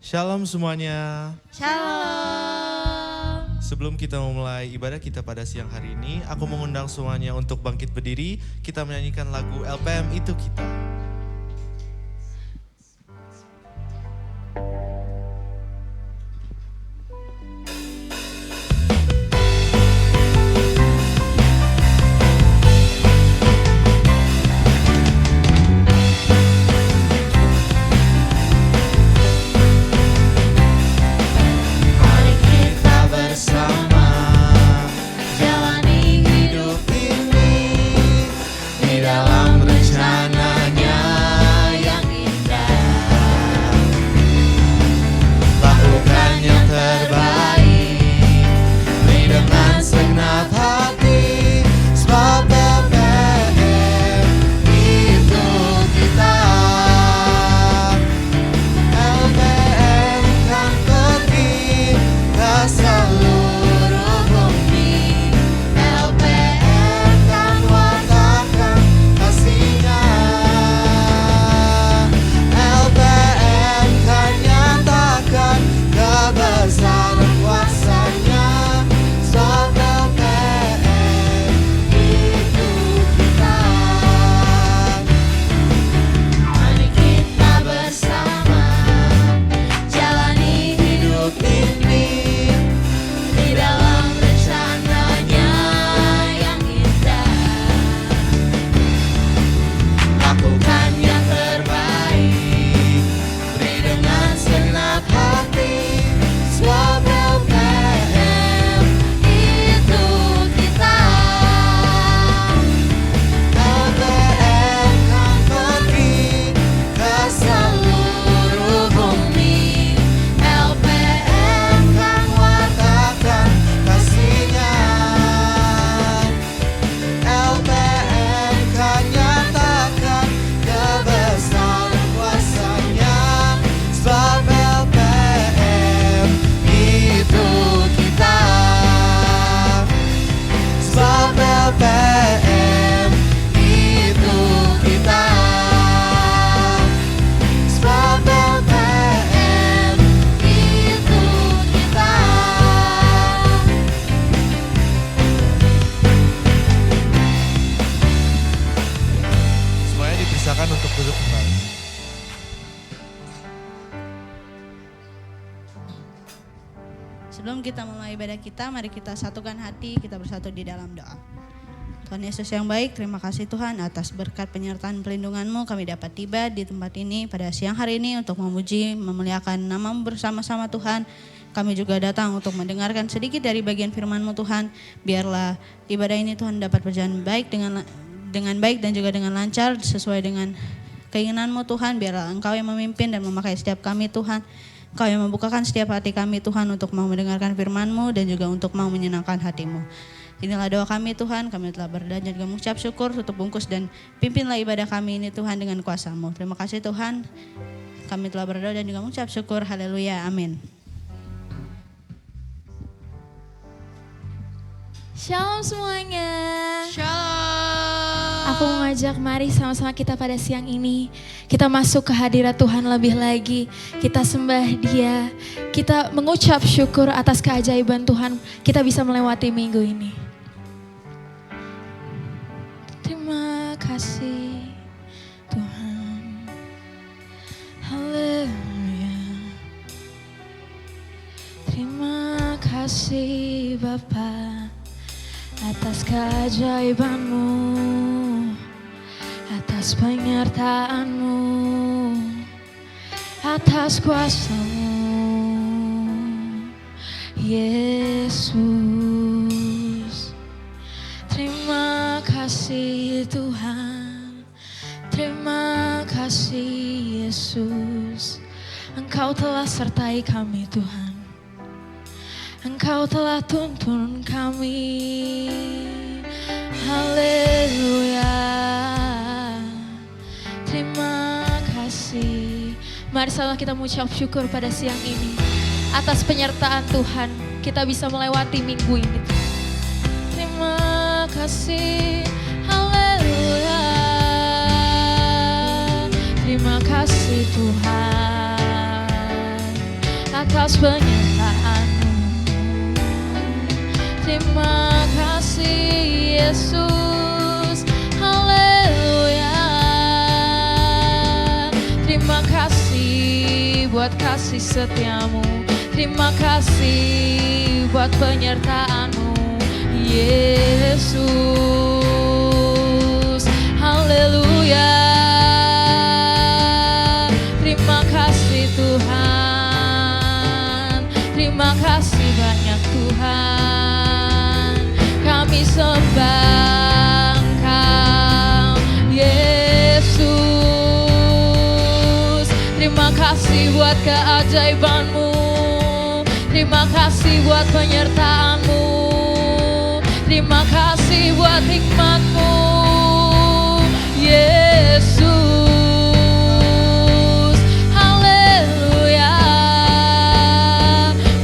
Shalom semuanya. Shalom. Sebelum kita memulai ibadah kita pada siang hari ini, aku mengundang semuanya untuk bangkit berdiri. Kita menyanyikan lagu LPM Itu Kita. Mari kita bersama jalani hidup ini di dalam rencananya yang indah. Lakukan yang terbaik, beri dengan segenap hati, sebab LPM itu kita. LPM kan pergi ke seluruh bumi. LPM kan wartakan kasih-Nya. LPM kan nyatakan kebesaran kuasa-Nya. Sebab LPM itu kita. Mari kita bersama jalani hidup ini di dalam rencananya yang indah. Lakukan yang terbaik, beri dengan segenap hati, sebab LPM itu kita. LPM kan pergi ke seluruh bumi. LPM kan wartakan kasih-Nya. LPM kan nyatakan kebesaran kuasa-Nya. Sebab LPM itu kita. Sebab LPM itu kita. Sebab LPM itu kita. Semuanya dipersilakan untuk duduk kembali. Sebelum kita mulai ibadah kita, mari kita satukan hati, kita bersatu di dalam doa. Tuhan Yesus yang baik, terima kasih Tuhan atas berkat penyertaan pelindungan-Mu kami dapat tiba di tempat ini pada siang hari ini untuk memuji, memuliakan nama-Mu bersama-sama Tuhan. Kami juga datang untuk mendengarkan sedikit dari bagian firman-Mu Tuhan. Biarlah ibadah ini Tuhan dapat berjalan baik dengan baik dan juga dengan lancar sesuai dengan keinginan-Mu Tuhan. Biarlah Engkau yang memimpin dan memakai setiap kami Tuhan. Engkau yang membukakan setiap hati kami Tuhan untuk mau mendengarkan firman-Mu dan juga untuk mau menyenangkan hati-Mu. Inilah doa kami Tuhan, kami telah berdoa dan juga mengucap syukur, tutup bungkus dan pimpinlah ibadah kami ini Tuhan dengan kuasa-Mu. Terima kasih Tuhan, kami telah berdoa dan juga mengucap syukur, haleluya, amin. Shalom semuanya. Shalom. Aku mengajak mari sama-sama kita pada siang ini. Kita masuk ke hadirat Tuhan lebih lagi. Kita sembah Dia. Kita mengucap syukur atas keajaiban Tuhan. Kita bisa melewati minggu ini. Terima kasih Tuhan. Haleluya. Terima kasih Bapa atas keajaiban-Mu, atas penyertaan-Mu, atas kuasa-Mu, Yesus. Terima kasih Tuhan, terima kasih Yesus. Engkau telah sertai kami Tuhan. Engkau telah tuntun kami. Haleluya. Terima kasih. Mari sama kita mengucap syukur pada siang ini. Atas penyertaan Tuhan, kita bisa melewati minggu ini. Terima kasih. Haleluya. Terima kasih Tuhan. atas penyertaan-Mu. Terima kasih Yesus, haleluya. Terima kasih buat kasih setia-Mu. Terima kasih buat penyertaan-Mu, Yesus, haleluya. Terima kasih Tuhan, terima kasih banyak Tuhan. Kami sembah Engkau, Yesus. Terima kasih buat keajaiban-Mu, terima kasih buat penyertaan-Mu, terima kasih buat hikmat-Mu, Yesus, haleluya.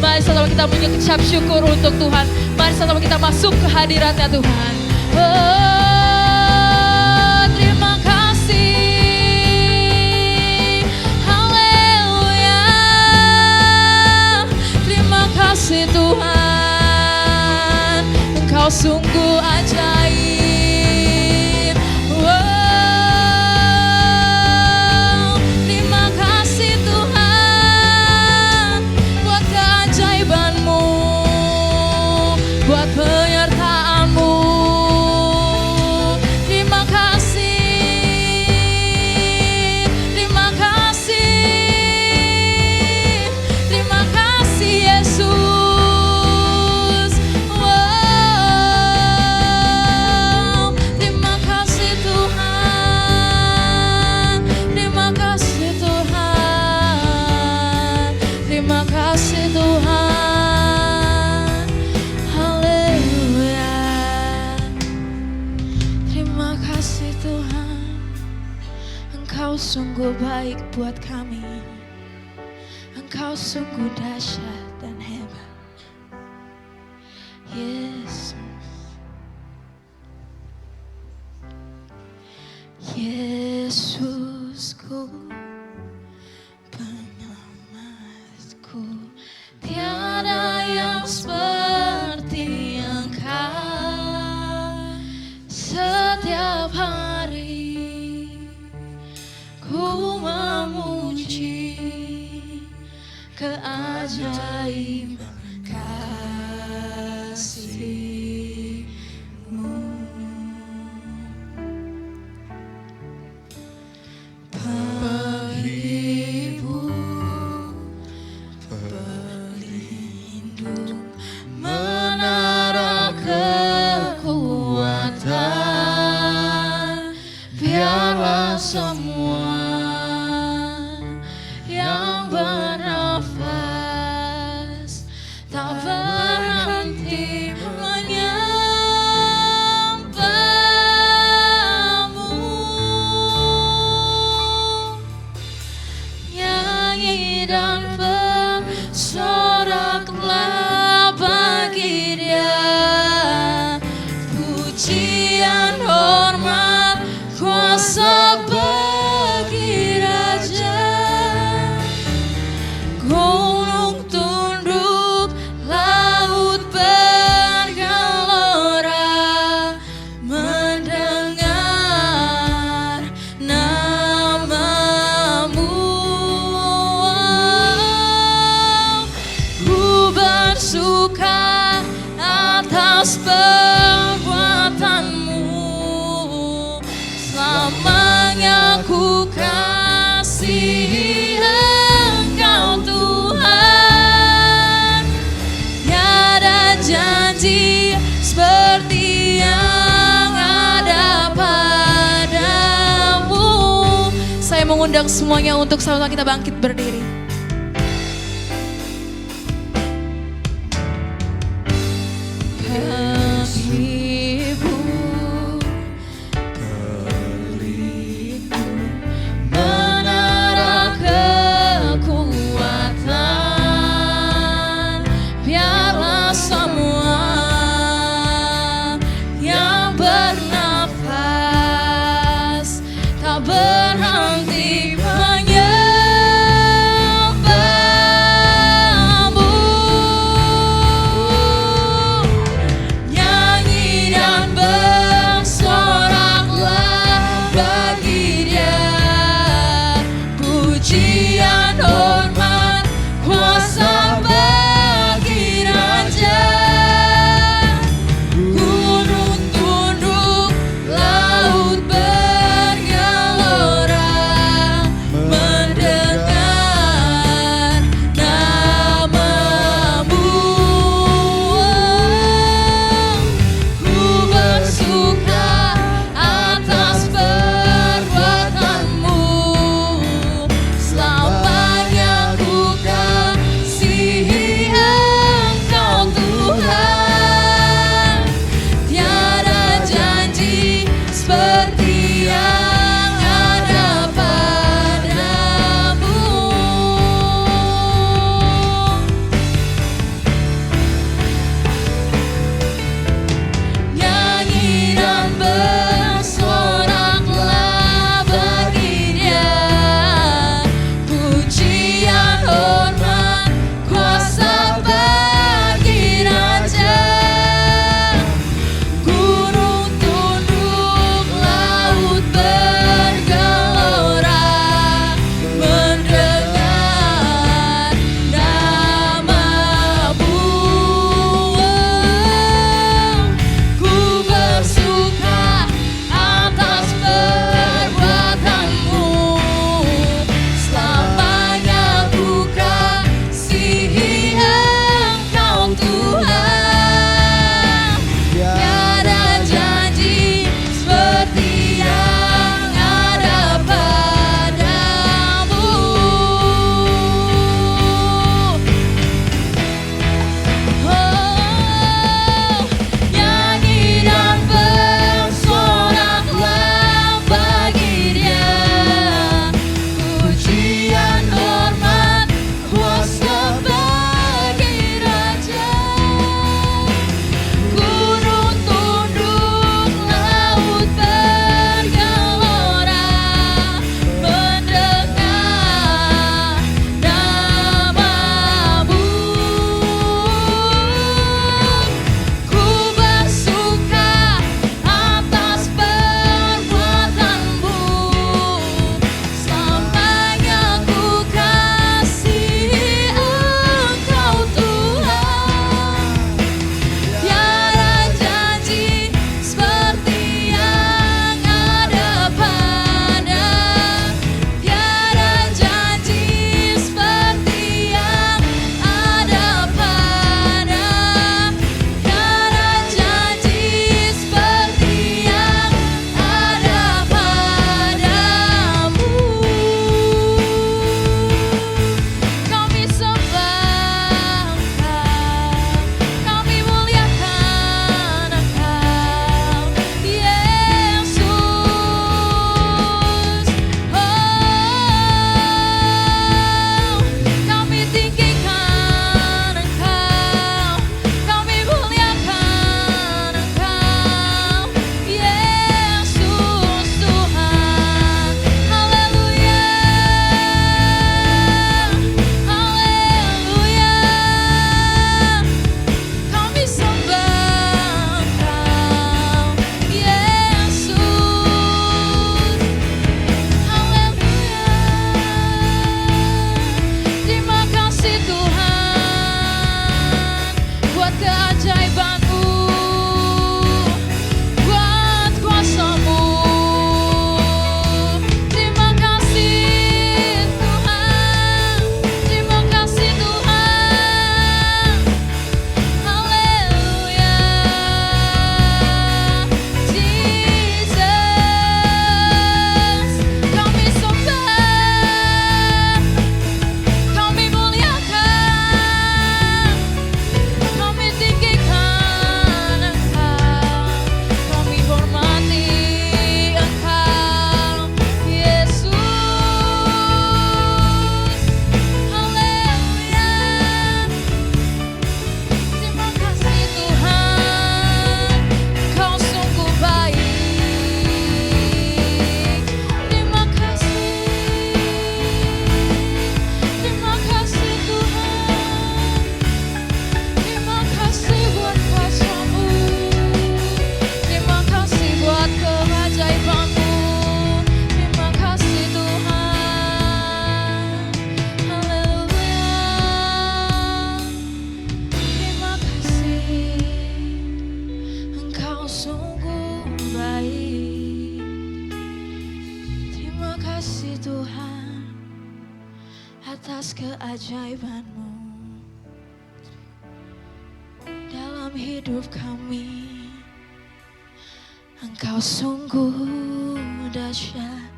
Mari sama kita mengucap syukur untuk Tuhan. Mari sama kita masuk ke hadirat-Nya Tuhan. Oh, terima kasih, haleluya. Terima kasih Tuhan, Engkau sungguh ajaib. Wow, terima kasih Tuhan buat keajaiban-Mu, buat penyertaan-Mu. Terima kasih, terima kasih, terima kasih Yesus. Wow, terima kasih Tuhan, terima kasih Tuhan, terima kasih Tuhan, haleluya. Terima kasih Tuhan, Engkau sungguh baik buat kami. Engkau sungguh dahsyat dan hebat, Yesus. Yesusku, penyelamatku, tiada yang seperti Engkau. Setiap hari ku memuji keajaiban kasih-Mu. Penghibur, pelindung, menara kekuatan, biarlah semua yang bernafas tak berhenti menyembah-Mu. Nyanyi dan bersoraklah bagi Dia, pujian, hormat, kuasa bagi Raja. Gunung tunduk, laut bergelora, mendengar nama-Mu. Ku bersuka atas perbuatan-Mu, selamanya ku kasihi Engkau Tuhan. Tiada janji seperti yang ada padamu. Saya mengundang semuanya untuk sama-sama kita bangkit berdiri. Penghibur, pelindung, menara kekuatan, biarlah semua yang bernafas tak berhenti menyembah. keajaiban-Mu dalam hidup kami. Engkau sungguh dahsyat.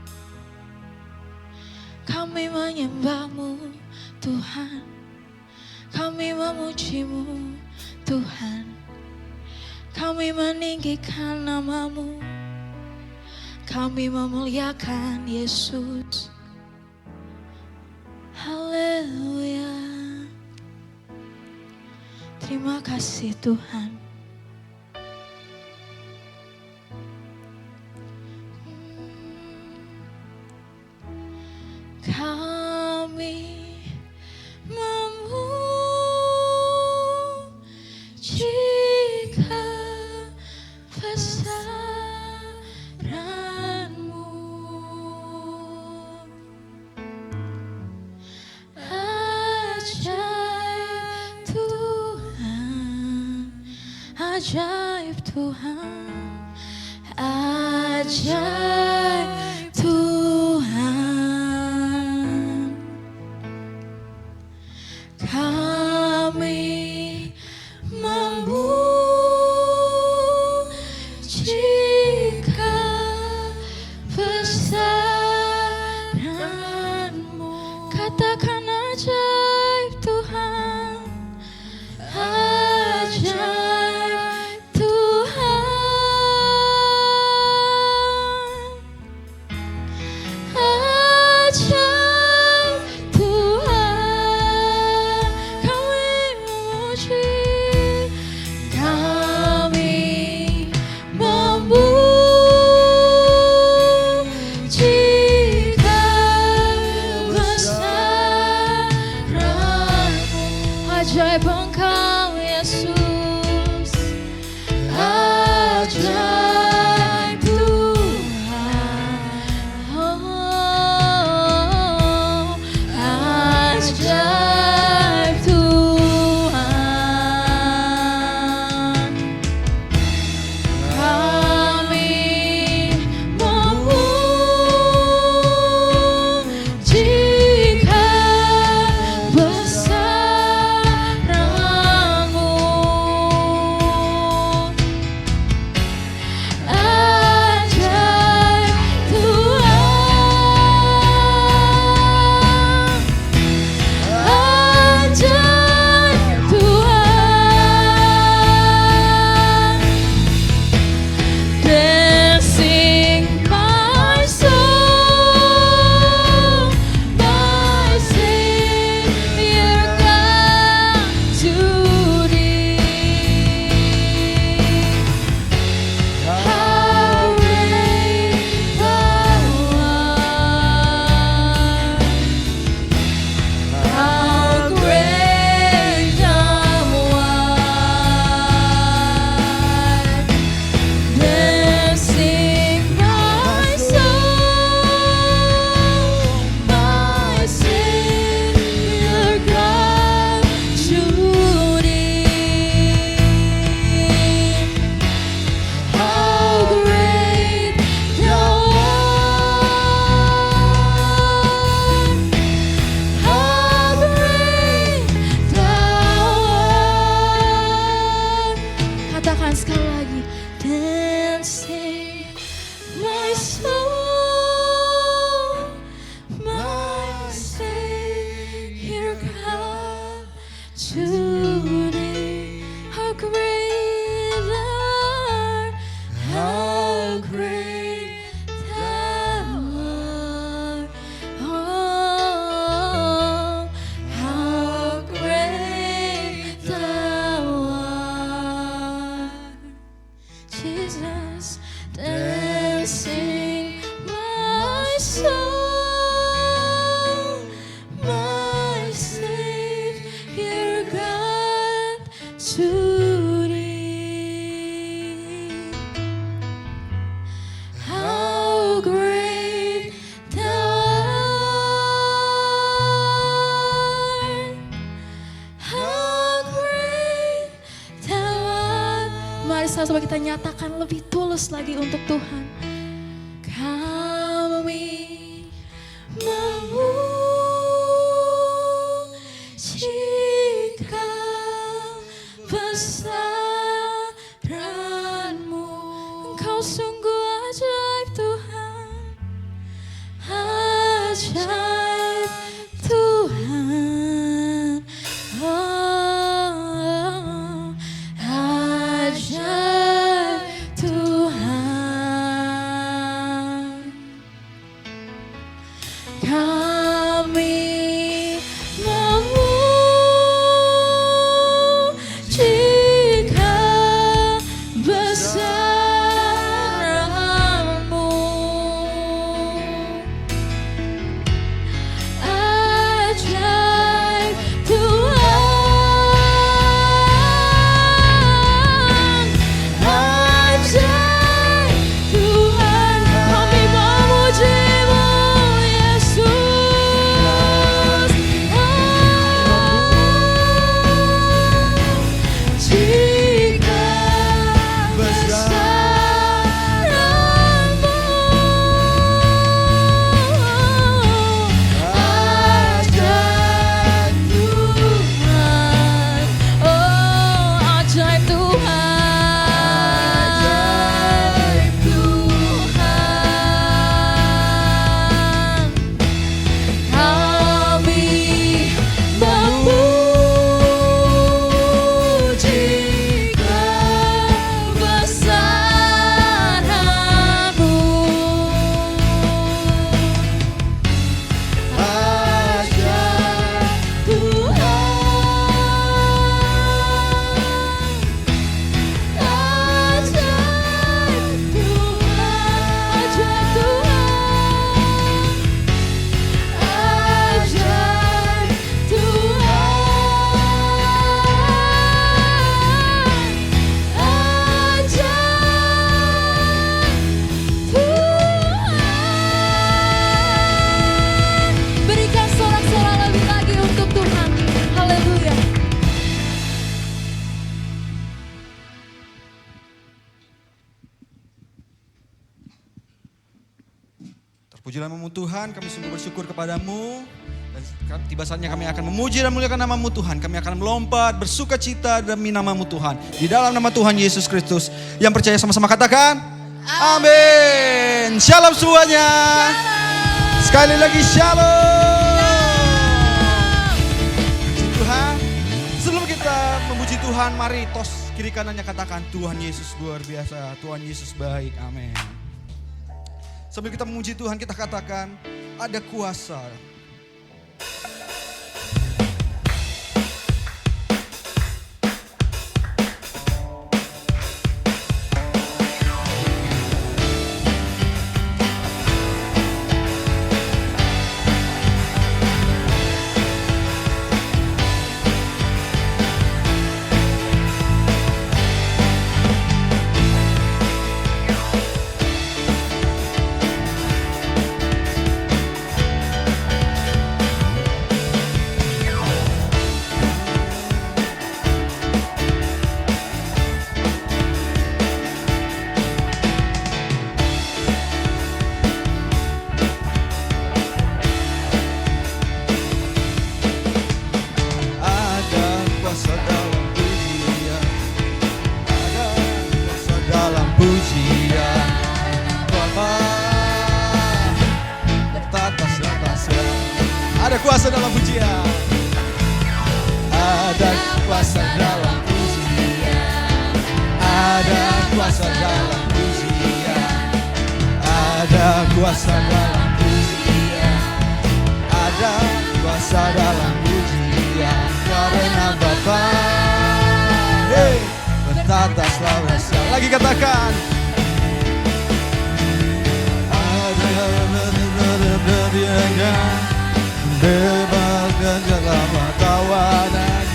Kami menyembah-Mu Tuhan, kami memuji-Mu Tuhan, kami meninggikan nama-Mu, kami memuliakan Yesus. Haleluya. Terima kasih Tuhan. Kami memuji kebesaran-Mu. Ajaib Tuhan, ajaib Tuhan, ajaib Tuhan. Kami memuji kebesaran-Mu. Katakan ajaib Tuhan, ajaib Tuhan, ajaib Tuhan. Kami memuji kebesaran-Mu. Ajaib Engkau Yesus, ajaib Tuhan, oh, ajaib Tuhan. Kami memuji kebesaran-Mu. Ajaib Tuhan, ajaib Tuhan. Dancing my soul, my Savior God to Thee. How great Thou art! How great Thou art! Dancing my soul, my Savior God to Thee. How great Thou art! How great Thou art! Katakan sekali lagi. Dancing my soul, my Savior God to Thee. How great Thou art! How great Thou art! Oh, how great Thou art! Jesus, dancing my soul, my Savior God to Thee. How great Thou art! How great Thou art! Mari sama-sama kita nyatakan lebih tulus lagi untuk Tuhan. Kami memuji Jika besaranmu, Engkau sungguh ajaib Tuhan, ajaib Tuhan, oh, ajaib Tuhan. Kami memujikan besar-Mu, ajaib Tuhan, ajaib Tuhan. Kami memuji-Mu Yesus. Jika besaran-Mu, ajaib Tuhan, oh ajaib Tuhan, ajaib Tuhan. Kami memuji kebesaran-Mu, ajaib Tuhan, ajaib Tuhan, ajaib Tuhan, ajaib Tuhan. Berikan sorak-sorai lebih lagi untuk Tuhan. Haleluya. Terpujilah namamu Tuhan, kami sungguh bersyukur kepadamu. Dan tiba saatnya kami akan memuji dan memuliakan namamu Tuhan. Kami akan melompat, bersuka cita demi namamu Tuhan. Di dalam nama Tuhan Yesus Kristus. Yang percaya sama-sama katakan, amin. Shalom semuanya. Sekali lagi shalom. Puji Tuhan. Sebelum kita memuji Tuhan, mari tos kiri kanannya katakan, Tuhan Yesus luar biasa, Tuhan Yesus baik, amin. Sambil kita memuji Tuhan, kita katakan ada kuasa. Ada kuasa dalam pujian. Ada kuasa dalam pujian. Ada kuasa dalam pujian. Ada kuasa dalam pujian. Ada kuasa dalam pujian. Karena Bapa bertata selawasa. Lagi katakan. Bebas dan dalam tawanan.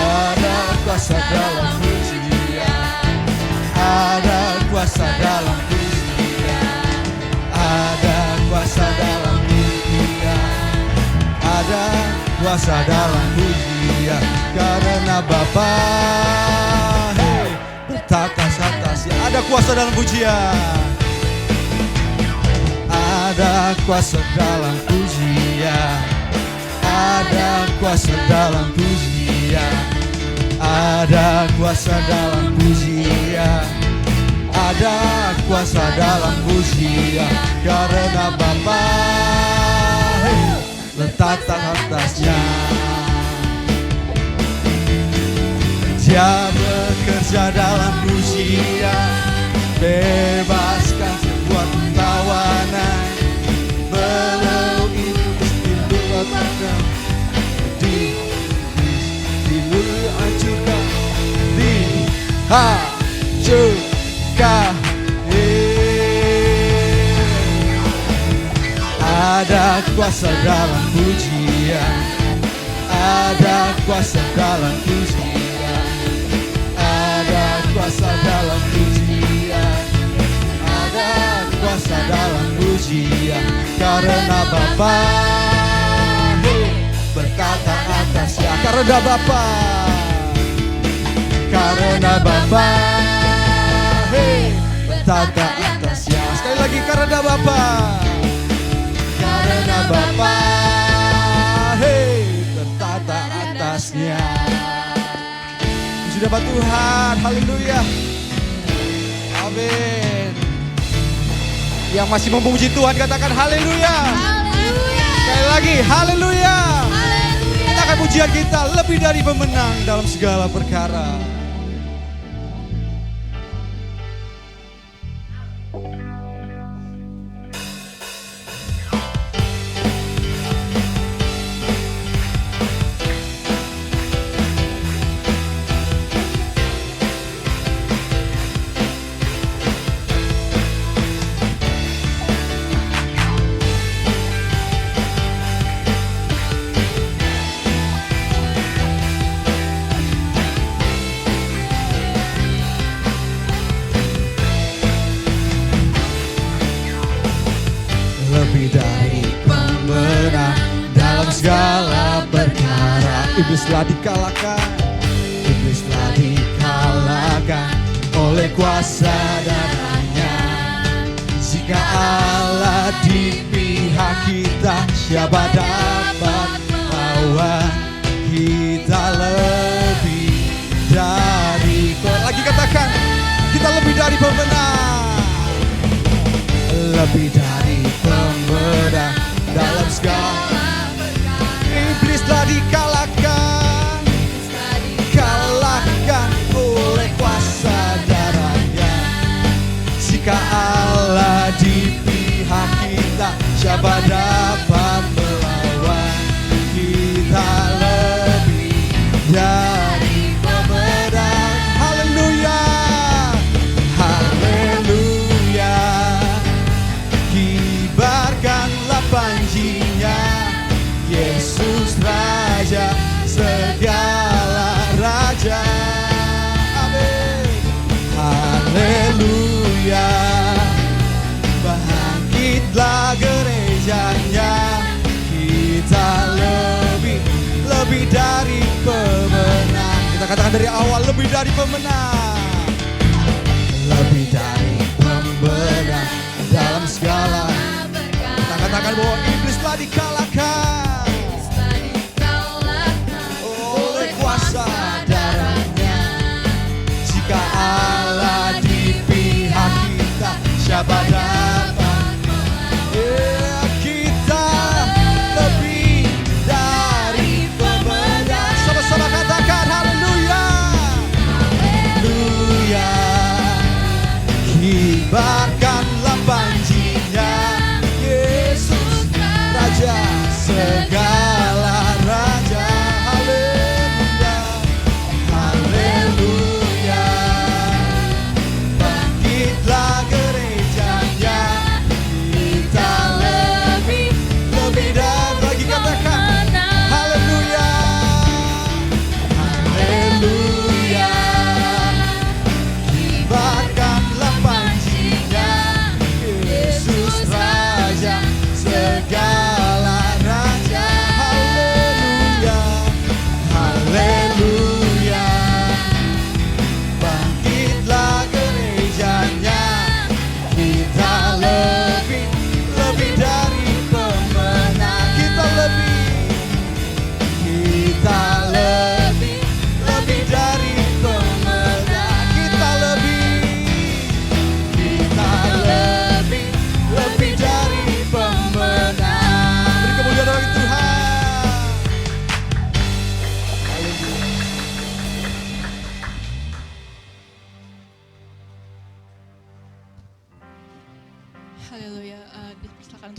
Ada kuasa dalam pujian. Ada kuasa dalam pujian. Ada kuasa dalam pujian. Ada kuasa dalam pujian, karena Bapa bertata atas. Ada kuasa dalam pujian, ada kuasa dalam pujian, ada kuasa dalam pujian, ada kuasa dalam pujian, ada kuasa dalam pujian, karena Bapa letak atasnya. Dia bekerja dalam pujian, bebaskan sebuah tawanan, belum iblis dilupakan, dihancurkan, dihancurkan. Ada kuasa dalam pujian, ada kuasa dalam pujian, ada kuasa dalam pujian, ada kuasa dalam pujian, karena Bapa berkata atasnya, karena Bapa, karena Bapa berkata atasnya. Sekali lagi, karena Bapa, karena Bapa bertata atasnya. Puji nama Tuhan, haleluya, amin. Yang masih memuji Tuhan katakan haleluya. Sekali lagi haleluya. Katakan pujian kita lebih dari pemenang dalam segala perkara. Lebih dari pemenang dalam segala perkara. Iblislah dikalahkan, iblislah dikalahkan oleh kuasa darahnya. Jika Allah di pihak kita, siapa dapat melawan kita? Lebih dari, lagi katakan, kita lebih dari pemenang, lebih dari pemenang dalam segala. Iblislah dikalahkan, kalahkan oleh kuasa darahnya. Jika Allah di pihak kita, siapa dapat melawan kita? Lebih dari pemenang. Haleluya, haleluya. Kibarkanlah panjinya, Yesus Raja segala raja. Amin. Haleluya. Bangkitlah gerejanya, kita lebih dari pemenang. Kita katakan dari awal, lebih dari pemenang, lebih dari pemenang dalam segala. Kita katakan bahwa iblis telah dikalahkan oleh kuasa darahnya. Jika Allah di pihak kita, siapa dapat? Kita lebih dari pemenang. Sama-sama katakan haleluya, haleluya. Kibarkanlah panjinya, Yesus Raja segala.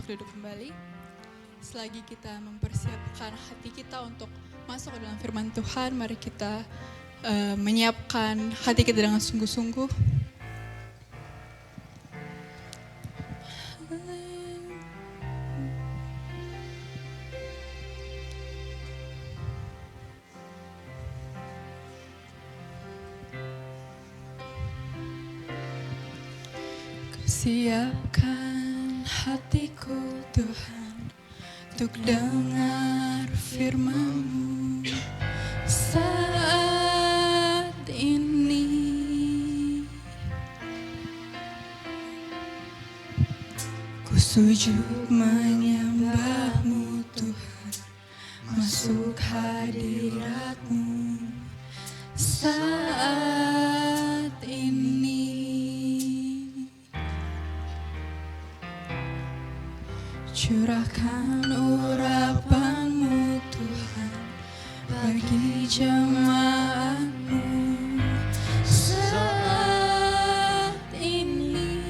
duduk kembali. Selagi kita mempersiapkan hati kita untuk masuk ke dalam firman Tuhan, mari kita menyiapkan hati kita dengan sungguh-sungguh. Siapkan hatiku Tuhan untuk dengar firman-Mu saat ini. Ku sujud menyembah-Mu Tuhan, masuk hadirat-Mu saat ini. Curahkan urapan-Mu Tuhan bagi jemaat-Mu saat ini.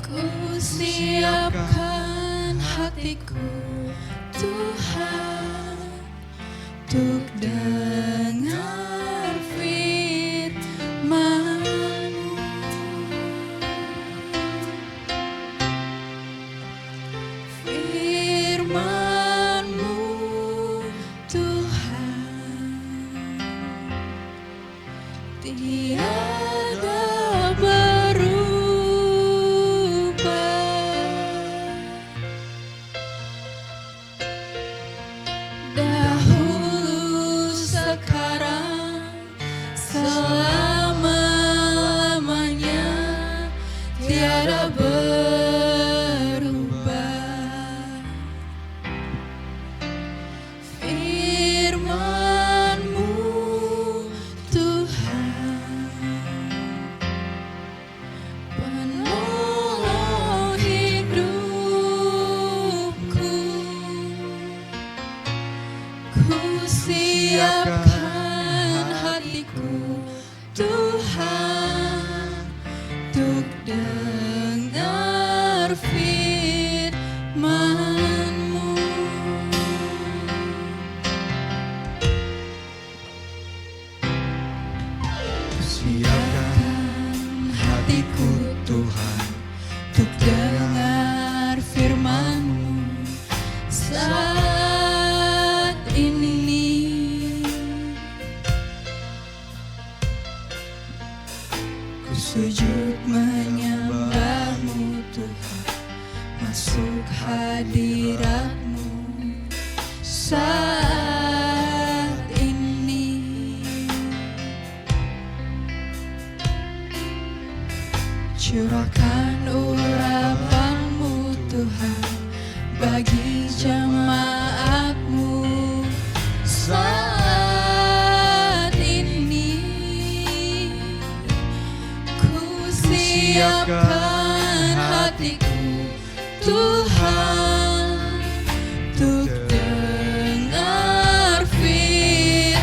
Ku siapkan hatiku Tuhan untuk dengar firman-Mu. Firman-Mu Tuhan tiada berubah. Dahulu, sekarang, selama-lamanya tiada berubah. Firman-Mu Tuhan penolong hidupku. Ku siapkan hatiku Tuhan untuk dengar firman-Mu. Siapkan hatiku Tuhan untuk dengar firman-Mu saat ini. Ku sujud menyembah-Mu Tuhan, masuk hadirat-Mu saat ini. Curahkan urapan-Mu Tuhan bagi jemaat-Mu saat ini. Ku siapkan hatiku Tuhan untuk dengar firman-Mu.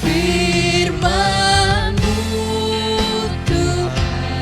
Firman-Mu Tuhan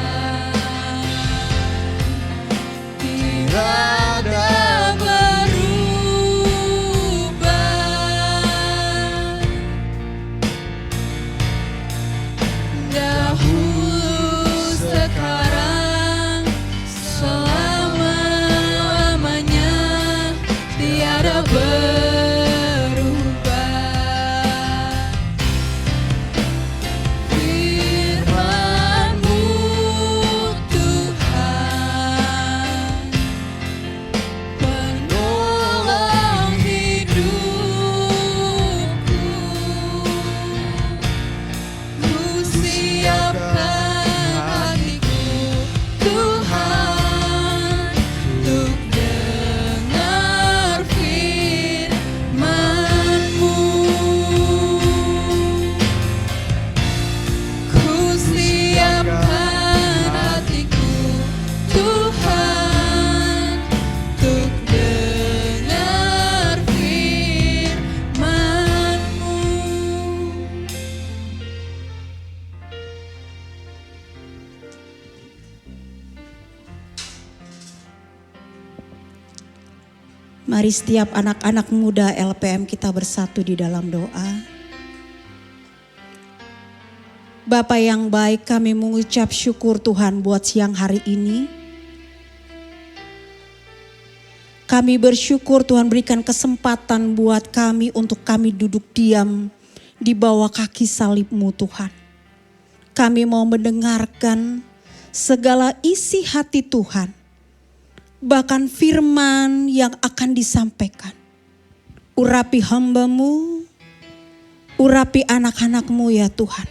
Mari setiap anak-anak muda LPM kita bersatu di dalam doa. Bapa yang baik, kami mengucap syukur Tuhan buat siang hari ini. Kami bersyukur Tuhan berikan kesempatan buat kami untuk kami duduk diam di bawah kaki salib-Mu Tuhan. Kami mau mendengarkan segala isi hati Tuhan. Bahkan firman yang akan disampaikan. Urapi hamba-Mu, urapi anak-anak-Mu ya Tuhan.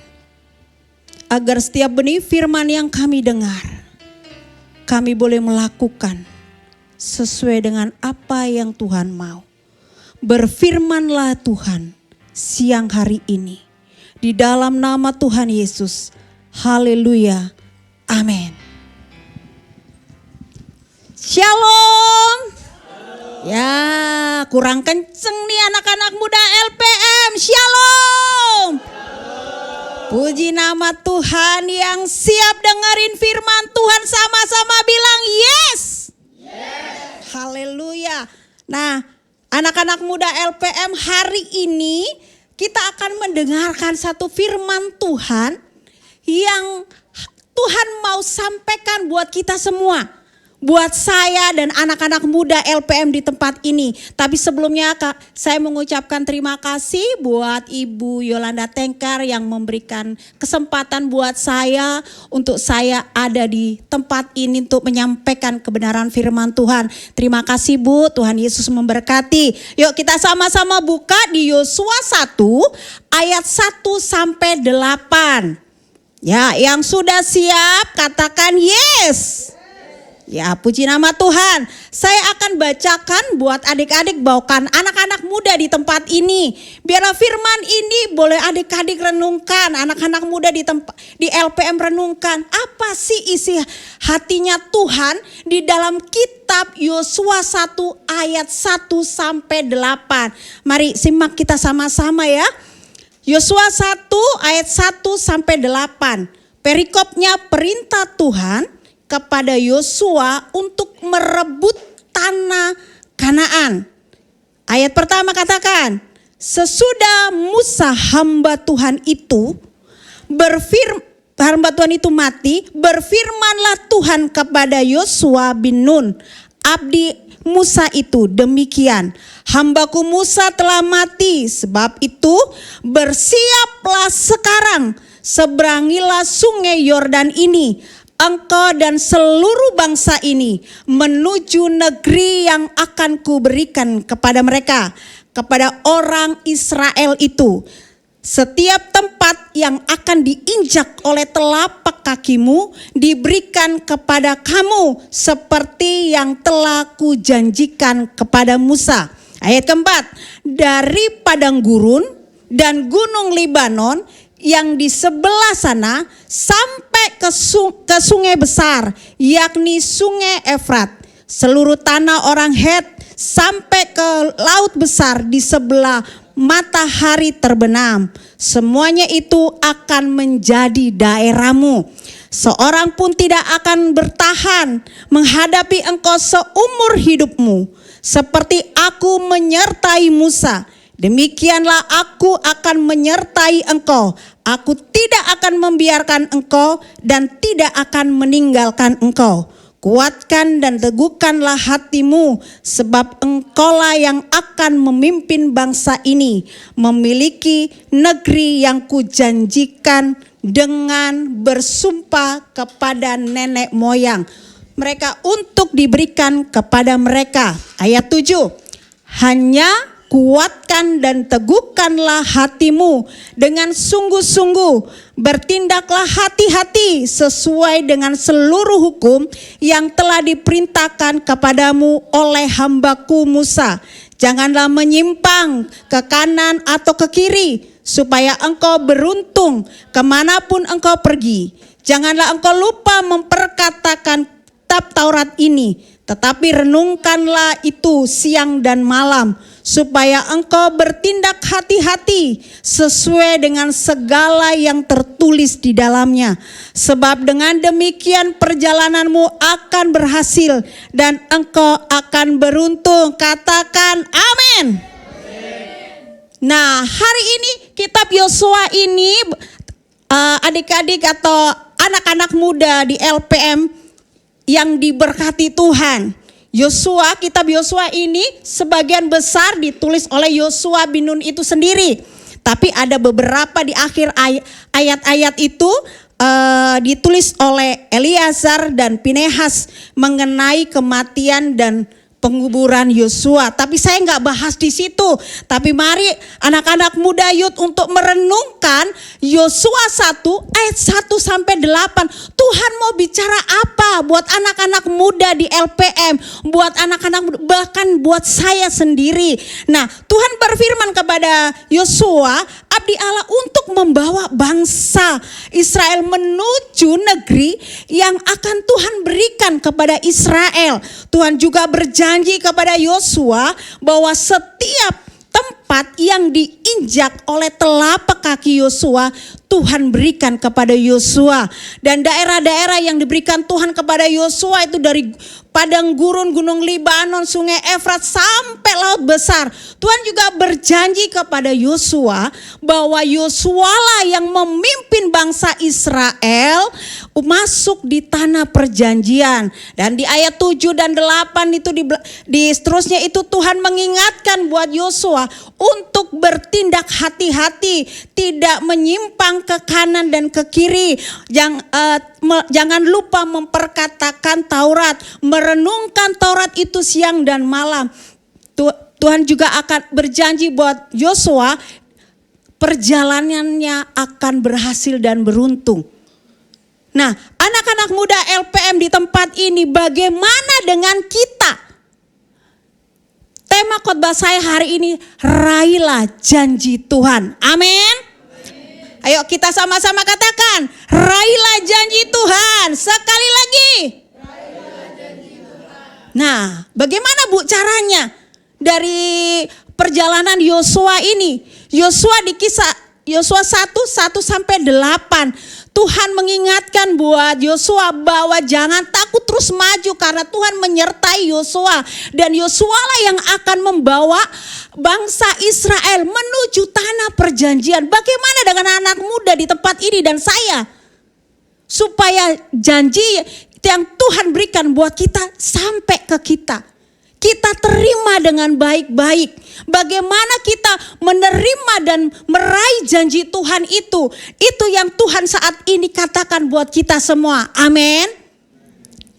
Agar setiap benih firman yang kami dengar, kami boleh melakukan sesuai dengan apa yang Tuhan mau. Berfirmanlah Tuhan siang hari ini. Di dalam nama Tuhan Yesus. Haleluya. Amin. Shalom. Ya, kurang kenceng nih anak-anak muda LPM. Shalom. Puji nama Tuhan yang siap dengerin firman Tuhan, sama-sama bilang yes. Haleluya. Nah, anak-anak muda LPM, hari ini kita akan mendengarkan satu firman Tuhan yang Tuhan mau sampaikan buat kita semua. Buat saya dan anak-anak muda LPM di tempat ini. Tapi sebelumnya saya mengucapkan terima kasih buat Ibu Yolanda Tengkar yang memberikan kesempatan buat saya untuk saya ada di tempat ini untuk menyampaikan kebenaran firman Tuhan. Terima kasih Bu, Tuhan Yesus memberkati. Yuk kita sama-sama buka di Yosua 1 ayat 1 sampai 8. Ya, yang sudah siap katakan yes. Ya, puji nama Tuhan. Saya akan bacakan buat adik-adik, bawakan anak-anak muda di tempat ini. Biarlah firman ini boleh adik-adik renungkan, anak-anak muda di LPM renungkan. Apa sih isi hatinya Tuhan di dalam kitab Yosua 1 ayat 1 sampai 8. Mari simak kita sama-sama ya. Yosua 1 ayat 1 sampai 8. Perikopnya perintah Tuhan kepada Yosua untuk merebut tanah Kanaan. Ayat pertama katakan, sesudah Musa hamba Tuhan itu mati, berfirmanlah Tuhan kepada Yosua bin Nun, abdi Musa itu, demikian, hambaku Musa telah mati, sebab itu bersiaplah sekarang, seberangilah sungai Yordan ini, engkau dan seluruh bangsa ini menuju negeri yang akan kuberikan kepada mereka, kepada orang Israel itu. Setiap tempat yang akan diinjak oleh telapak kakimu diberikan kepada kamu seperti yang telah kujanjikan kepada Musa. Ayat keempat, dari padang gurun dan gunung Libanon yang di sebelah sana sampai ke sungai besar, yakni sungai Efrat, seluruh tanah orang Het sampai ke laut besar di sebelah matahari terbenam. Semuanya itu akan menjadi daerahmu. Seorang pun tidak akan bertahan menghadapi engkau seumur hidupmu. Seperti aku menyertai Musa, demikianlah aku akan menyertai engkau. Aku tidak akan membiarkan engkau dan tidak akan meninggalkan engkau. Kuatkan dan teguhkanlah hatimu, sebab engkaulah yang akan memimpin bangsa ini memiliki negeri yang kujanjikan dengan bersumpah kepada nenek moyang mereka untuk diberikan kepada mereka. Ayat 7, hanya kuatkan dan teguhkanlah hatimu dengan sungguh-sungguh. Bertindaklah hati-hati sesuai dengan seluruh hukum yang telah diperintahkan kepadamu oleh hambaku Musa. Janganlah menyimpang ke kanan atau ke kiri, supaya engkau beruntung kemanapun engkau pergi. Janganlah engkau lupa memperkatakan kitab Taurat ini, tetapi renungkanlah itu siang dan malam, supaya engkau bertindak hati-hati sesuai dengan segala yang tertulis di dalamnya. Sebab dengan demikian perjalananmu akan berhasil dan engkau akan beruntung. Katakan amin. Nah, hari ini kitab Yosua ini adik-adik atau anak-anak muda di LPM yang diberkati Tuhan. Kitab Yosua ini sebagian besar ditulis oleh Yosua bin Nun itu sendiri. Tapi ada beberapa di akhir ayat-ayat itu ditulis oleh Eleazar dan Pinehas mengenai kematian dan penguburan Yosua. Tapi saya nggak bahas di situ. Tapi mari anak-anak muda Youth untuk merenungkan Yosua 1 ayat 1 sampai 8. Tuhan mau bicara apa buat anak-anak muda di LPM, buat anak-anak muda, bahkan buat saya sendiri. Nah, Tuhan berfirman kepada Yosua, abdi Allah, untuk membawa bangsa Israel menuju negeri yang akan Tuhan berikan kepada Israel. Tuhan juga berjanji kepada Yosua bahwa setiap tempat yang diinjak oleh telapak kaki Yosua, Tuhan berikan kepada Yosua. Dan daerah-daerah yang diberikan Tuhan kepada Yosua itu dari padang gurun, gunung Libanon, sungai Efrat sampai laut besar. Tuhan juga berjanji kepada Yosua bahwa Yosua lah yang memimpin bangsa Israel masuk di tanah perjanjian. Dan di ayat 7 dan 8 itu di seterusnya itu Tuhan mengingatkan buat Yosua untuk bertindak hati-hati, tidak menyimpang ke kanan dan ke kiri. Jangan lupa memperkatakan Taurat, merenungkan Taurat itu siang dan malam. Tuhan juga akan berjanji buat Yosua, perjalanannya akan berhasil dan beruntung. Nah, anak-anak muda LPM di tempat ini, bagaimana dengan kita? Tema khotbah saya hari ini, raihlah janji Tuhan. Amin. Ayo kita sama-sama katakan, raihlah janji Tuhan. Sekali lagi. Nah, bagaimana Bu caranya dari perjalanan Yosua ini? Yosua di kisah Yosua 1 sampai 8. Tuhan mengingatkan buat Yosua bahwa jangan takut, terus maju karena Tuhan menyertai Yosua. Dan Yosua lah yang akan membawa bangsa Israel menuju tanah perjanjian. Bagaimana dengan anak muda di tempat ini dan saya? Supaya janji yang Tuhan berikan buat kita sampai ke kita. Kita terima dengan baik-baik. Bagaimana kita menerima dan meraih janji Tuhan itu. Itu yang Tuhan saat ini katakan buat kita semua. Amin.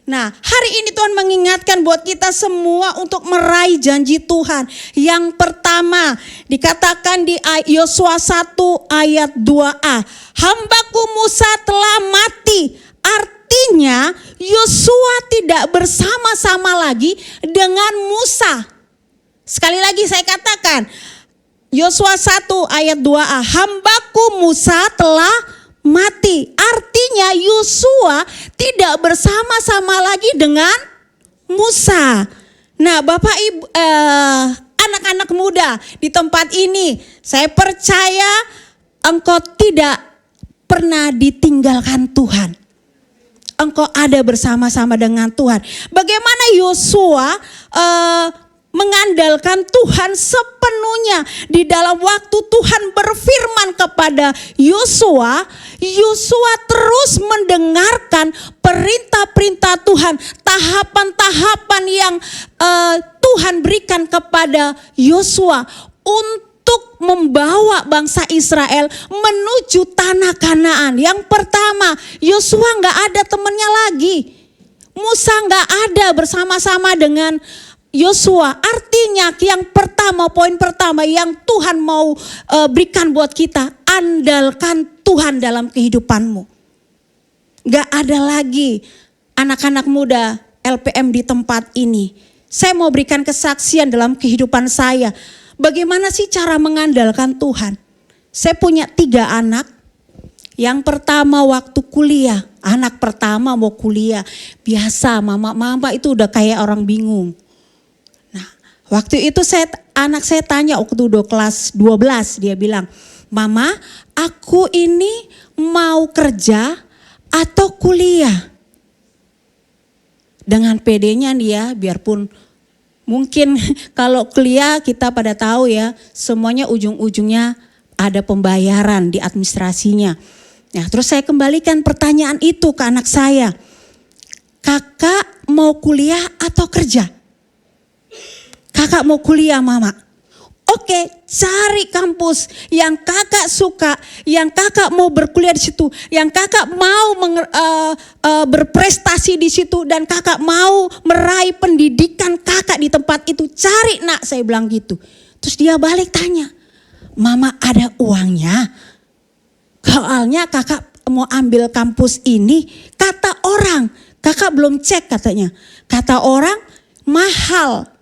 Nah, hari ini Tuhan mengingatkan buat kita semua untuk meraih janji Tuhan. Yang pertama dikatakan di Yosua 1 ayat 2a. Hambaku Musa telah mati. Artinya Yosua tidak bersama-sama lagi dengan Musa. Sekali lagi saya katakan, Yosua 1 ayat 2a, hambaku Musa telah mati. Artinya Yosua tidak bersama-sama lagi dengan Musa. Nah, Bapak Ibu, anak-anak muda di tempat ini, saya percaya engkau tidak pernah ditinggalkan Tuhan. Engkau ada bersama-sama dengan Tuhan. Bagaimana Yosua mengandalkan Tuhan sepenuhnya. Di dalam waktu Tuhan berfirman kepada Yosua, Yosua terus mendengarkan perintah-perintah Tuhan, tahapan-tahapan yang Tuhan berikan kepada Yosua untuk membawa bangsa Israel menuju tanah Kanaan. Yang pertama, Yosua nggak ada temannya lagi. Musa nggak ada bersama-sama dengan Yosua. Artinya yang pertama, poin pertama yang Tuhan mau berikan buat kita, andalkan Tuhan dalam kehidupanmu. Gak ada lagi anak-anak muda LPM di tempat ini. Saya mau berikan kesaksian dalam kehidupan saya. Bagaimana sih cara mengandalkan Tuhan? Saya punya 3 anak. Yang pertama waktu kuliah, anak pertama mau kuliah. Biasa mama itu udah kayak orang bingung. Waktu itu anak saya tanya waktu udah kelas 12, dia bilang, "Mama, aku ini mau kerja atau kuliah?" Dengan pedenya dia, biarpun mungkin kalau kuliah kita pada tahu ya, semuanya ujung-ujungnya ada pembayaran di administrasinya. Nah, terus saya kembalikan pertanyaan itu ke anak saya. "Kakak mau kuliah atau kerja?" "Kakak mau kuliah, Mama." "Oke, cari kampus yang kakak suka, yang kakak mau berkuliah di situ, yang kakak mau berprestasi di situ, dan kakak mau meraih pendidikan kakak di tempat itu. Cari, Nak," saya bilang gitu. Terus dia balik tanya, "Mama ada uangnya? Soalnya kakak mau ambil kampus ini, kata orang, kakak belum cek katanya. Kata orang mahal."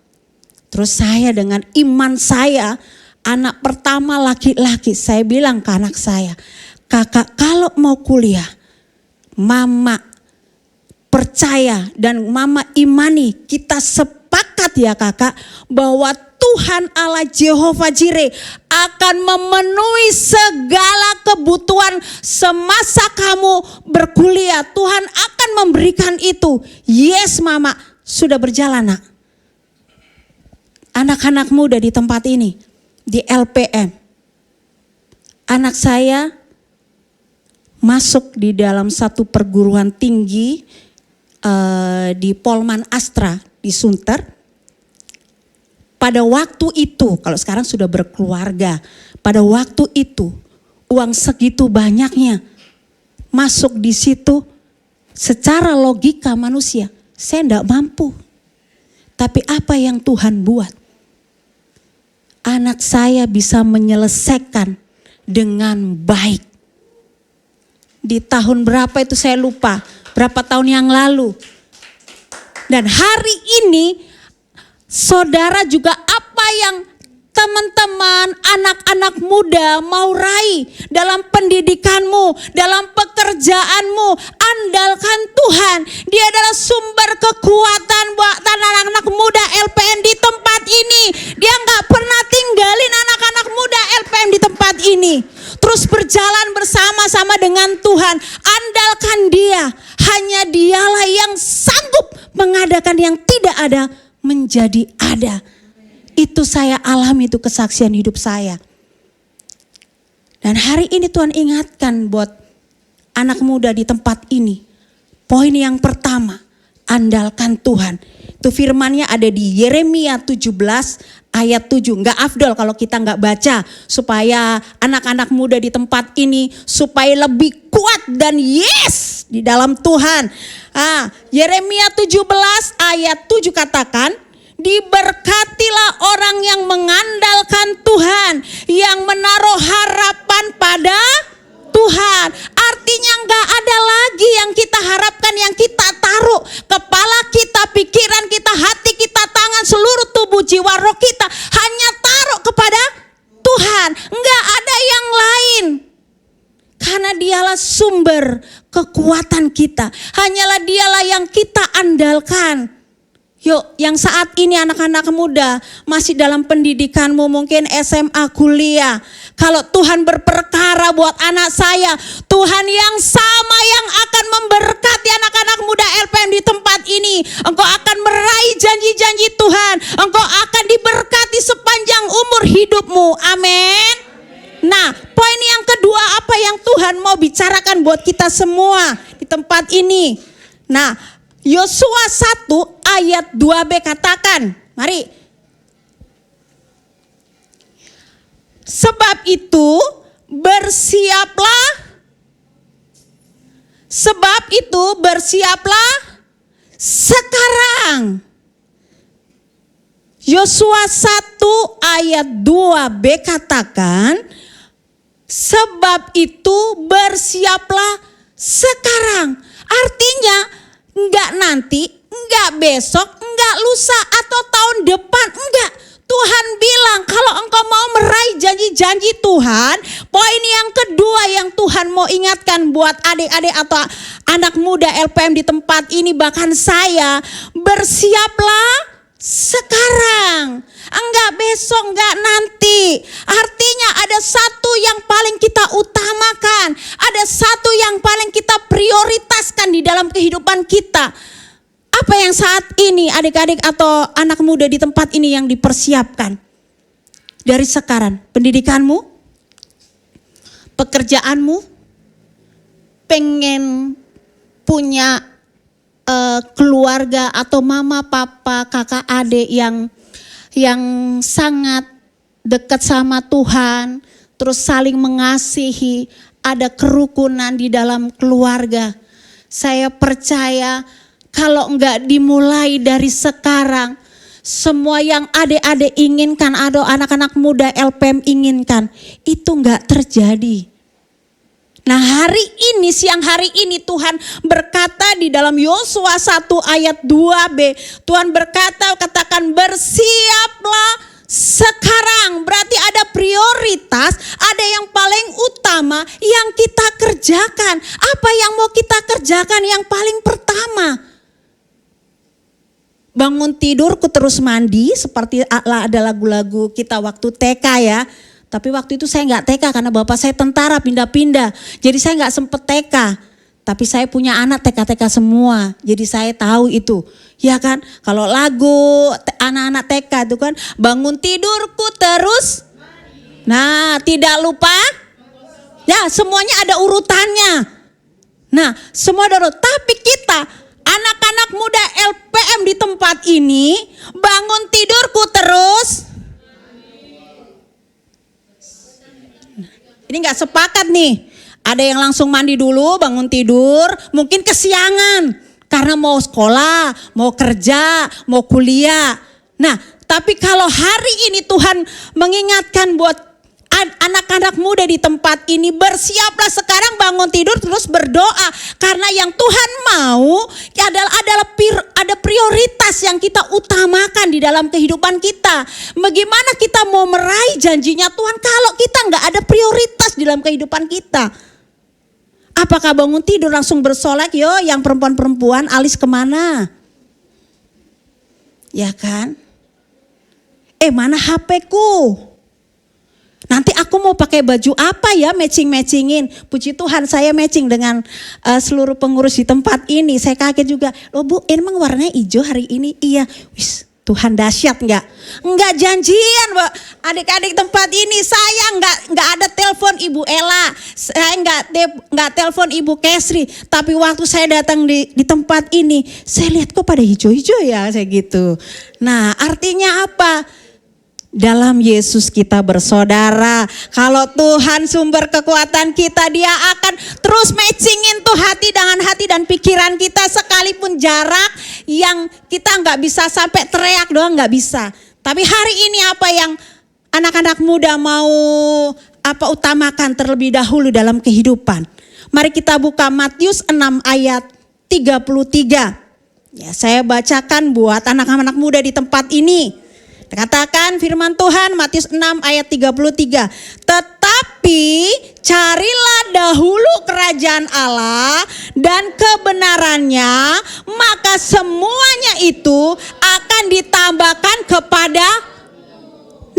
Terus saya dengan iman saya, anak pertama laki-laki, saya bilang ke anak saya, "Kakak kalau mau kuliah, Mama percaya dan Mama imani, kita sepakat ya kakak, bahwa Tuhan Allah Jehovah Jireh akan memenuhi segala kebutuhan semasa kamu berkuliah. Tuhan akan memberikan itu." "Yes, Mama." Sudah berjalan, Nak. Anak-anak muda di tempat ini, di LPM. Anak saya masuk di dalam satu perguruan tinggi di Polman Astra di Sunter. Pada waktu itu, kalau sekarang sudah berkeluarga, pada waktu itu uang segitu banyaknya masuk di situ, secara logika manusia, saya tidak mampu. Tapi apa yang Tuhan buat? Anak saya bisa menyelesaikan dengan baik. Di tahun berapa itu saya lupa, berapa tahun yang lalu. Dan hari ini saudara juga apa yang teman-teman, anak-anak muda mau raih dalam pendidikanmu, dalam pekerjaanmu, andalkan Tuhan. Dia adalah sumber kekuatan buat anak-anak muda LPM di tempat ini. Dia nggak pernah tinggalin anak-anak muda LPM di tempat ini. Terus berjalan bersama-sama dengan Tuhan. Andalkan Dia. Hanya Dialah yang sanggup mengadakan yang tidak ada menjadi ada. Itu saya alami, itu kesaksian hidup saya. Dan hari ini Tuhan ingatkan buat anak muda di tempat ini. Poin yang pertama, andalkan Tuhan. Itu firmannya ada di Yeremia 17 ayat 7. Enggak afdol kalau kita enggak baca, supaya anak-anak muda di tempat ini supaya lebih kuat dan yes di dalam Tuhan. Yeremia 17 ayat 7 katakan, "Diberkatilah orang yang mengandalkan Tuhan, yang menaruh harapan pada Tuhan." Artinya enggak ada lagi yang kita harapkan, yang kita taruh kepala kita, pikiran kita, hati kita, tangan, seluruh tubuh, jiwa, roh kita hanya taruh kepada Tuhan. Enggak ada yang lain. Karena Dialah sumber kekuatan kita. Hanyalah Dialah yang kita andalkan. Yuk, yang saat ini anak-anak muda masih dalam pendidikanmu, mungkin SMA, kuliah. Kalau Tuhan berperkara buat anak saya, Tuhan yang sama yang akan memberkati anak-anak muda LPM di tempat ini. Engkau akan meraih janji-janji Tuhan. Engkau akan diberkati sepanjang umur hidupmu. Amin. Nah, poin yang kedua, apa yang Tuhan mau bicarakan buat kita semua di tempat ini. Nah, Yosua 1 ayat 2b katakan, mari. Sebab itu bersiaplah sekarang. Yosua 1 ayat 2b katakan, sebab itu bersiaplah sekarang. Artinya enggak nanti, enggak besok, enggak lusa atau tahun depan, enggak. Tuhan bilang kalau engkau mau meraih janji-janji Tuhan, poin yang kedua yang Tuhan mau ingatkan buat adik-adik atau anak muda LPM di tempat ini, bahkan saya, bersiaplah sekarang, enggak besok, enggak nanti. Artinya ada satu yang paling kita utamakan, ada satu yang paling kita prioritaskan di dalam kehidupan kita. Apa yang saat ini adik-adik atau anak muda di tempat ini yang dipersiapkan? Dari sekarang, pendidikanmu, pekerjaanmu, pengen punya keluarga atau mama, papa, kakak, adik yang sangat dekat sama Tuhan, terus saling mengasihi, ada kerukunan di dalam keluarga. Saya percaya kalau enggak dimulai dari sekarang, semua yang adik-adik inginkan, atau anak-anak muda LPM inginkan, itu enggak terjadi. Nah hari ini, siang hari ini Tuhan berkata di dalam Yosua 1 ayat 2b. Tuhan berkata, katakan bersiaplah sekarang. Berarti ada prioritas, ada yang paling utama yang kita kerjakan. Apa yang mau kita kerjakan yang paling pertama? Bangun tidurku terus mandi, seperti ada lagu-lagu kita waktu TK ya. Tapi waktu itu saya nggak TK karena bapak saya tentara pindah-pindah. Jadi saya nggak sempet TK. Tapi saya punya anak TK-TK semua. Jadi saya tahu itu. Ya kan, kalau lagu anak-anak TK itu kan, bangun tidurku terus. Nah tidak lupa. Ya semuanya ada urutannya. Nah semua ada urutan. Tapi kita anak-anak muda LPM di tempat ini, bangun tidurku terus. Ini gak sepakat nih. Ada yang langsung mandi dulu, bangun tidur, mungkin kesiangan karena mau sekolah, mau kerja, mau kuliah. Nah, tapi kalau hari ini Tuhan mengingatkan buat anak-anak muda di tempat ini, bersiaplah sekarang, bangun tidur terus berdoa, karena yang Tuhan mau adalah ada prioritas yang kita utamakan di dalam kehidupan kita. Bagaimana kita mau meraih janjinya Tuhan kalau kita nggak ada prioritas di dalam kehidupan kita? Apakah bangun tidur langsung bersolek, yo yang perempuan-perempuan alis kemana? Ya kan? Mana HP-ku? Nanti aku mau pakai baju apa ya, matching-matchingin. Puji Tuhan saya matching dengan seluruh pengurus di tempat ini. Saya kaget juga, loh Bu, emang warnanya hijau hari ini? Iya, wis Tuhan dahsyat enggak? Enggak janjian Bu. Adik-adik tempat ini saya enggak ada telepon Ibu Ella. Saya enggak telepon Ibu Kesri. Tapi waktu saya datang di tempat ini, saya lihat kok pada hijau-hijau ya, saya gitu. Nah artinya apa? Dalam Yesus kita bersaudara. Kalau Tuhan sumber kekuatan kita, Dia akan terus matchingin tuh hati dengan hati dan pikiran kita, sekalipun jarak yang kita nggak bisa sampai teriak doang, nggak bisa. Tapi hari ini apa yang anak-anak muda mau utamakan terlebih dahulu dalam kehidupan? Mari kita buka Matius 6 ayat 33. Ya, saya bacakan buat anak-anak muda di tempat ini. Katakan firman Tuhan Matius 6 ayat 33. Tetapi carilah dahulu kerajaan Allah dan kebenarannya, maka semuanya itu akan ditambahkan kepada.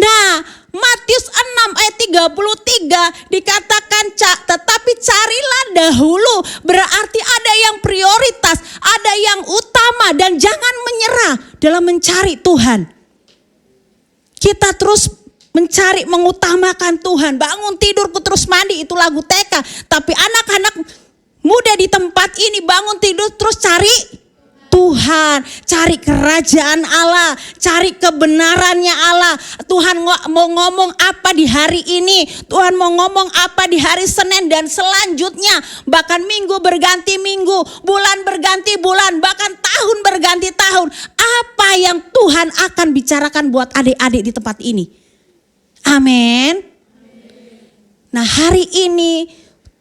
Nah, Matius 6 ayat 33 dikatakan tetapi carilah dahulu, berarti ada yang prioritas, ada yang utama, dan jangan menyerah dalam mencari Tuhan. Kita terus mencari, mengutamakan Tuhan. Bangun tidurku terus mandi, itu lagu TK. Tapi anak-anak muda di tempat ini bangun tidur terus cari Tuhan, cari kerajaan Allah, cari kebenarannya Allah. Tuhan mau ngomong apa di hari ini, Tuhan mau ngomong apa di hari Senin dan selanjutnya. Bahkan minggu berganti minggu, bulan berganti bulan, bahkan tahun berganti tahun. Apa yang Tuhan akan bicarakan buat adik-adik di tempat ini? Amin. Nah hari ini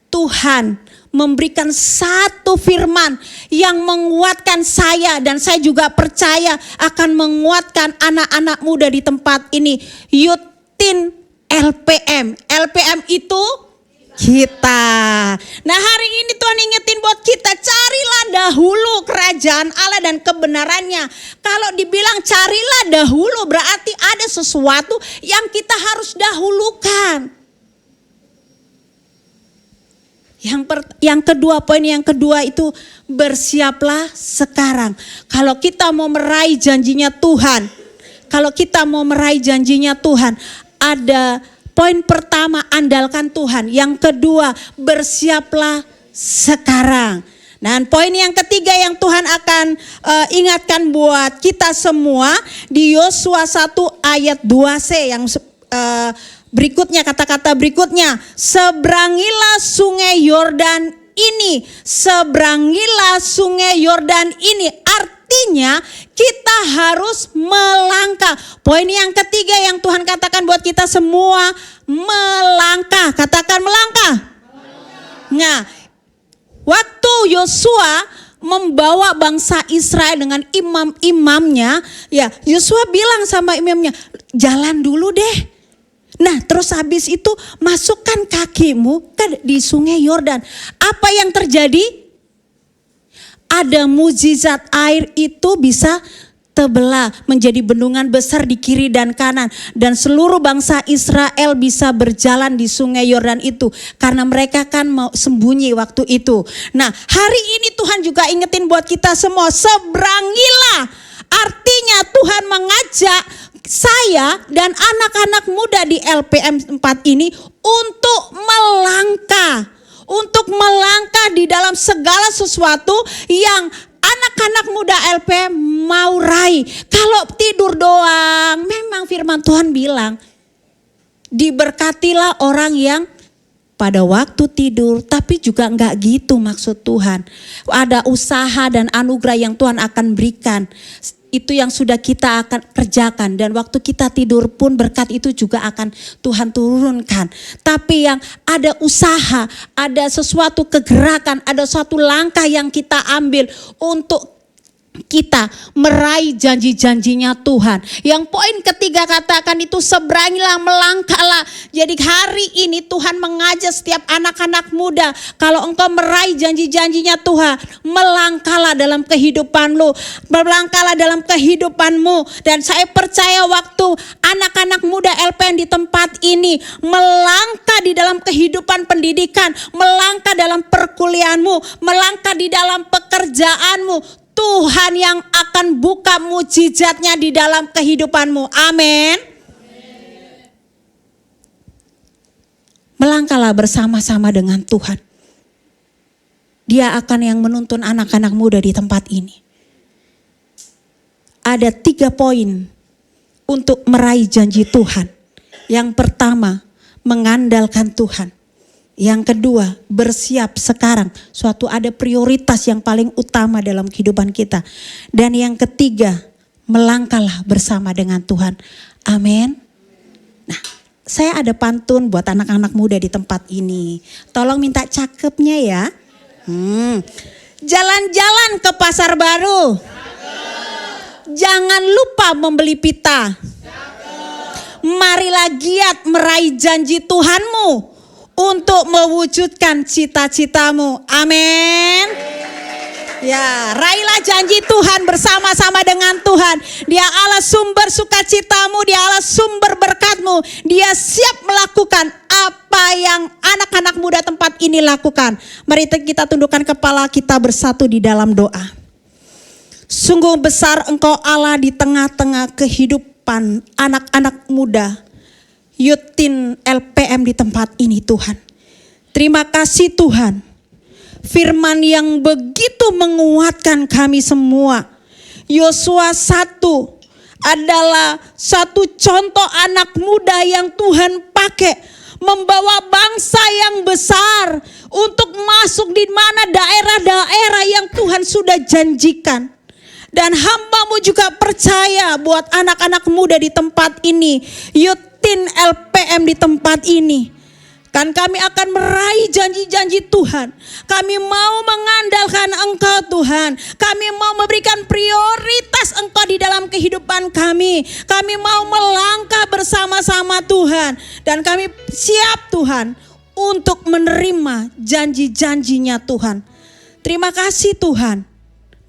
Tuhan memberikan satu firman yang menguatkan saya, dan saya juga percaya akan menguatkan anak-anak muda di tempat ini. Youth Teen LPM. LPM itu kita. Nah, hari ini Tuhan ingetin buat kita, carilah dahulu kerajaan Allah dan kebenarannya. Kalau dibilang carilah dahulu, berarti ada sesuatu yang kita harus dahulukan. Yang kedua, poin yang kedua itu bersiaplah sekarang. Kalau kita mau meraih janjinya Tuhan, ada poin pertama, andalkan Tuhan. Yang kedua, bersiaplah sekarang. Dan poin yang ketiga yang Tuhan akan ingatkan buat kita semua di Yosua 1 ayat 2c yang berikutnya, kata-kata berikutnya, seberangilah sungai Yordan ini, seberangilah sungai Yordan ini. Artinya kita harus melangkah. Poin yang ketiga yang Tuhan katakan buat kita semua, melangkah. Katakan melangkah. Nah, waktu Yosua membawa bangsa Israel dengan imam-imamnya, ya Yosua bilang sama imamnya, jalan dulu deh. Nah, terus habis itu masukkan kakimu di sungai Yordan. Apa yang terjadi? Ada mukjizat, air itu bisa terbelah menjadi bendungan besar di kiri dan kanan. Dan seluruh bangsa Israel bisa berjalan di sungai Yordan itu. Karena mereka kan mau sembunyi waktu itu. Nah, hari ini Tuhan juga ingetin buat kita semua, seberangilah. Artinya Tuhan mengajak saya dan anak-anak muda di LPM 4 ini untuk melangkah. Untuk melangkah di dalam segala sesuatu yang anak-anak muda LPM mau raih. Kalau tidur doang, memang firman Tuhan bilang, diberkatilah orang yang pada waktu tidur, tapi juga enggak gitu maksud Tuhan. Ada usaha dan anugerah yang Tuhan akan berikan. Itu yang sudah kita akan kerjakan, dan waktu kita tidur pun berkat itu juga akan Tuhan turunkan. Tapi yang ada usaha, ada sesuatu kegerakan, ada suatu langkah yang kita ambil untuk kita meraih janji-janjinya Tuhan. Yang poin ketiga katakan itu seberangilah, melangkahlah. Jadi hari ini Tuhan mengajak setiap anak-anak muda, kalau engkau meraih janji-janjinya Tuhan, melangkahlah dalam kehidupan lu, melangkahlah dalam kehidupanmu. Dan saya percaya waktu anak-anak muda LPM di tempat ini melangkah di dalam kehidupan pendidikan, melangkah dalam perkuliahanmu, melangkah di dalam pekerjaanmu, Tuhan yang akan buka mukjizatnya di dalam kehidupanmu. Amin. Melangkahlah bersama-sama dengan Tuhan. Dia akan yang menuntun anak-anak muda di tempat ini. Ada 3 poin untuk meraih janji Tuhan. Yang pertama, mengandalkan Tuhan. Yang kedua, bersiap sekarang. Suatu ada prioritas yang paling utama dalam kehidupan kita. Dan yang ketiga, melangkahlah bersama dengan Tuhan. Amin. Nah, saya ada pantun buat anak-anak muda di tempat ini. Tolong minta cakepnya ya. Jalan-jalan ke pasar baru. Jangan lupa membeli pita. Marilah giat meraih janji Tuhanmu untuk mewujudkan cita-citamu. Amin. Ya, raihlah janji Tuhan bersama-sama dengan Tuhan. Dia Allah sumber sukacitamu, Dia Allah sumber berkatmu. Dia siap melakukan apa yang anak-anak muda tempat ini lakukan. Mari kita tundukkan kepala kita bersatu di dalam doa. Sungguh besar Engkau Allah di tengah-tengah kehidupan anak-anak muda Yutin LPM di tempat ini Tuhan. Terima kasih Tuhan. Firman yang begitu menguatkan kami semua. Yosua 1 adalah satu contoh anak muda yang Tuhan pakai. Membawa bangsa yang besar untuk masuk di mana daerah-daerah yang Tuhan sudah janjikan. Dan hamba-Mu juga percaya buat anak-anak muda di tempat ini. LPM di tempat ini. Kan kami akan meraih janji-janji Tuhan. Kami mau mengandalkan Engkau Tuhan. Kami mau memberikan prioritas Engkau di dalam kehidupan kami. Kami mau melangkah bersama-sama Tuhan. Dan kami siap Tuhan untuk menerima janji-janjinya Tuhan. Terima kasih Tuhan.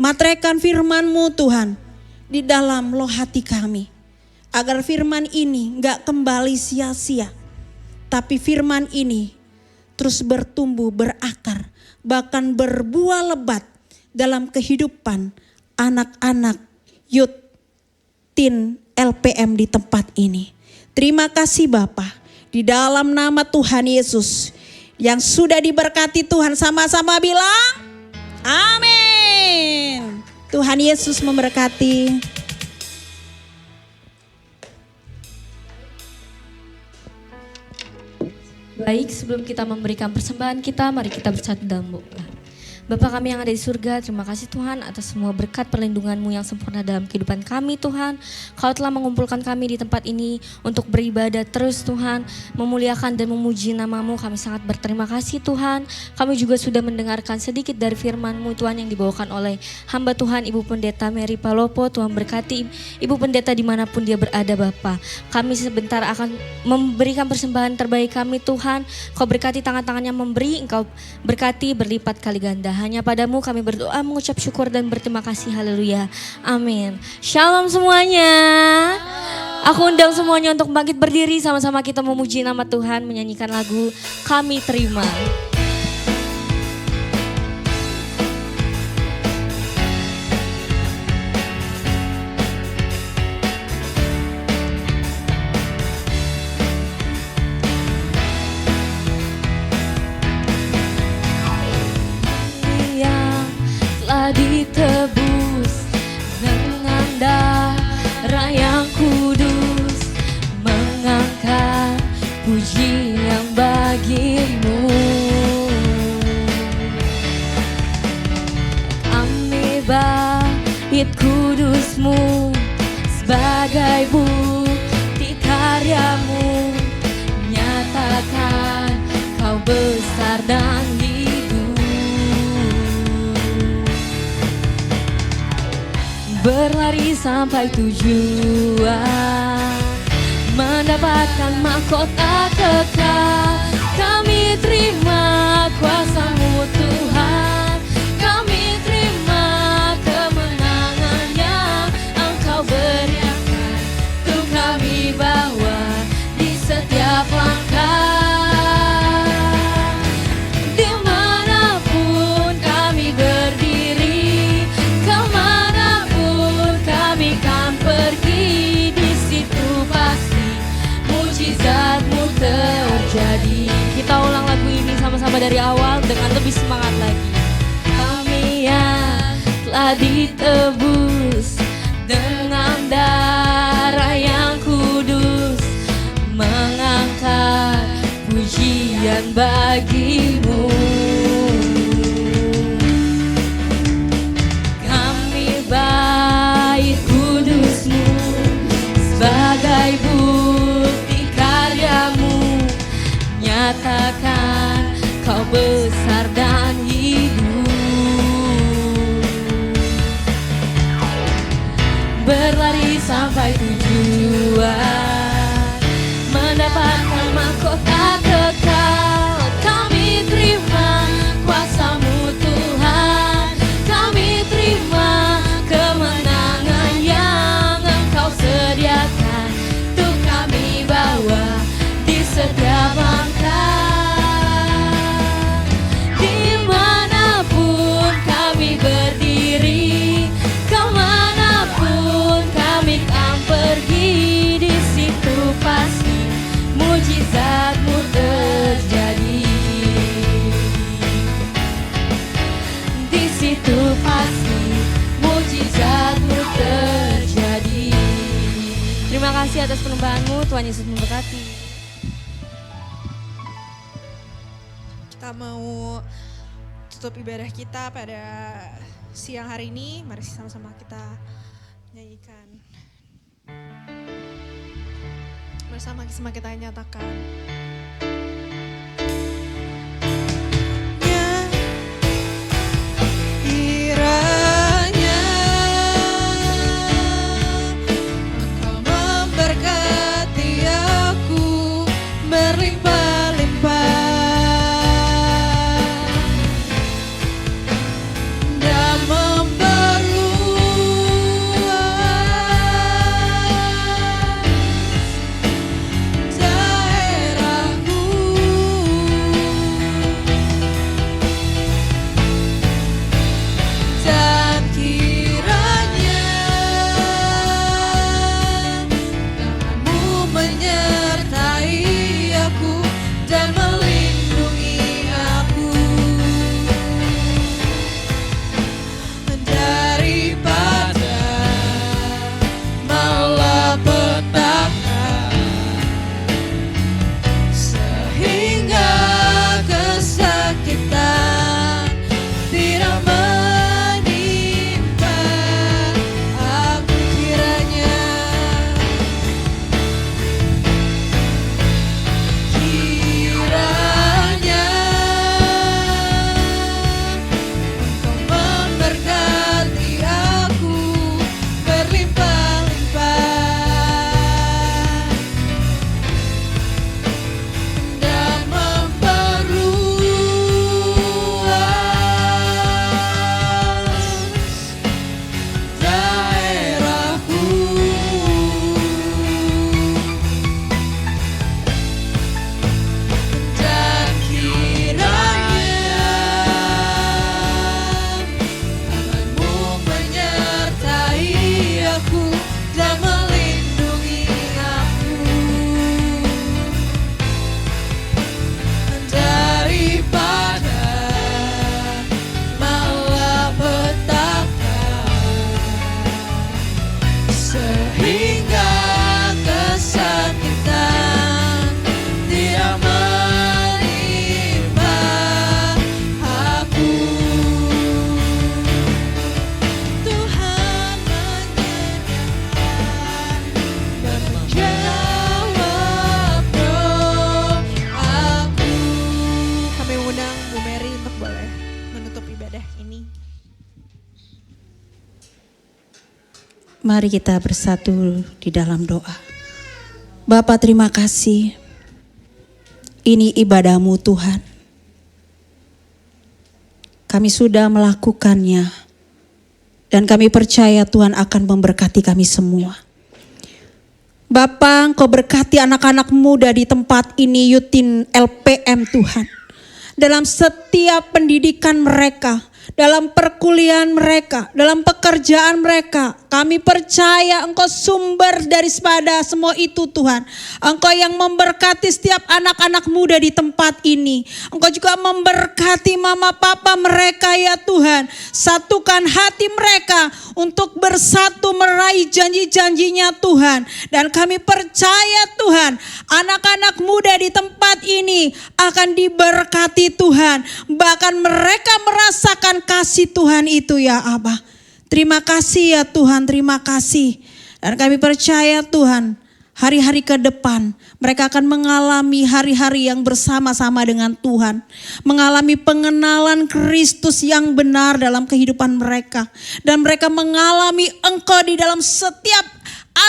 Materaikan firman-Mu Tuhan di dalam loh hati kami. Agar firman ini gak kembali sia-sia. Tapi firman ini terus bertumbuh, berakar, bahkan berbuah lebat dalam kehidupan anak-anak youth teen LPM di tempat ini. Terima kasih Bapa, di dalam nama Tuhan Yesus yang sudah diberkati Tuhan, sama-sama bilang amin. Tuhan Yesus memberkati. Baik, sebelum kita memberikan persembahan kita, mari kita bersatu dalam doa. Bapa kami yang ada di surga, terima kasih Tuhan atas semua berkat perlindungan-Mu yang sempurna dalam kehidupan kami Tuhan. Kau telah mengumpulkan kami di tempat ini untuk beribadah terus Tuhan, memuliakan dan memuji nama-Mu. Kami sangat berterima kasih Tuhan. Kami juga sudah mendengarkan sedikit dari firman-Mu Tuhan yang dibawakan oleh hamba Tuhan Ibu Pendeta Mary Palopo. Tuhan berkati Ibu Pendeta dimanapun dia berada Bapa. Kami sebentar akan memberikan persembahan terbaik kami Tuhan. Kau berkati tangan-tangannya memberi, Engkau berkati berlipat kali ganda. Hanya padamu kami berdoa, mengucap syukur dan berterima kasih. Haleluya. Amin. Shalom semuanya. Aku undang semuanya untuk bangkit berdiri, sama-sama kita memuji nama Tuhan, menyanyikan lagu Kami Terima. Ditebus dengan darah yang kudus, mengangkat pujian bagimu. Kami bait kudus-Mu sebagai bukti karya-Mu, nyatakan Kau besar dan berlari sampai tujuan, mendapatkan mahkota kekal. Kami terima kuasa-Mu Tuhan, kami terima kemenangan yang Engkau berikan, untuk kami bawa di setiap langkah. Dimanapun kami berdiri, pergi, di situ pasti mujizat-Mu terjadi. Kita ulang lagu ini sama-sama dari awal dengan lebih semangat lagi. Kami yang telah ditebus dengan darah yang kudus, mengangkat pujian bagi-Mu. Kami bait kudus-Mu sebagai bukti karya-Mu, nyatakan Kau besar dan hidup. Berlari sampai tujuan, mendapatkan mahkota kekal. Kami terima kuasa-Mu Tuhan, kami terima kemenangan yang Engkau sediakan, untuk kami bawa di setiap langkah. Dimanapun kami berdiri, kemanapun kami akan pergi, di situ pasti mujizat-Mu terjadi. Di situ pasti mujizat-Mu terjadi. Terima kasih atas penyembahan-Mu, Tuhan Yesus memberkati. Kita mau tutup ibadah kita pada siang hari ini. Mari sama-sama kita nyanyikan. Bersama-sama kita nyatakan. Kiranya Engkau memberkati aku berlimpah-limpah. Mari kita bersatu di dalam doa. Bapa, terima kasih. Ini ibadah-Mu Tuhan. Kami sudah melakukannya. Dan kami percaya Tuhan akan memberkati kami semua. Bapa, Engkau berkati anak-anak muda di tempat ini, Yutin LPM Tuhan. Dalam setiap pendidikan mereka, dalam perkuliahan mereka, dalam pekerjaan mereka, kami percaya Engkau sumber daripada semua itu Tuhan. Engkau yang memberkati setiap anak-anak muda di tempat ini. Engkau juga memberkati mama papa mereka ya Tuhan. Satukan hati mereka untuk bersatu meraih janji-janjinya Tuhan. Dan kami percaya Tuhan, anak-anak muda di tempat ini akan diberkati Tuhan. Bahkan mereka merasakan kasih Tuhan itu ya Abah. Terima kasih ya Tuhan, terima kasih. Dan kami percaya Tuhan, hari-hari ke depan mereka akan mengalami hari-hari yang bersama-sama dengan Tuhan. Mengalami pengenalan Kristus yang benar dalam kehidupan mereka. Dan mereka mengalami Engkau di dalam setiap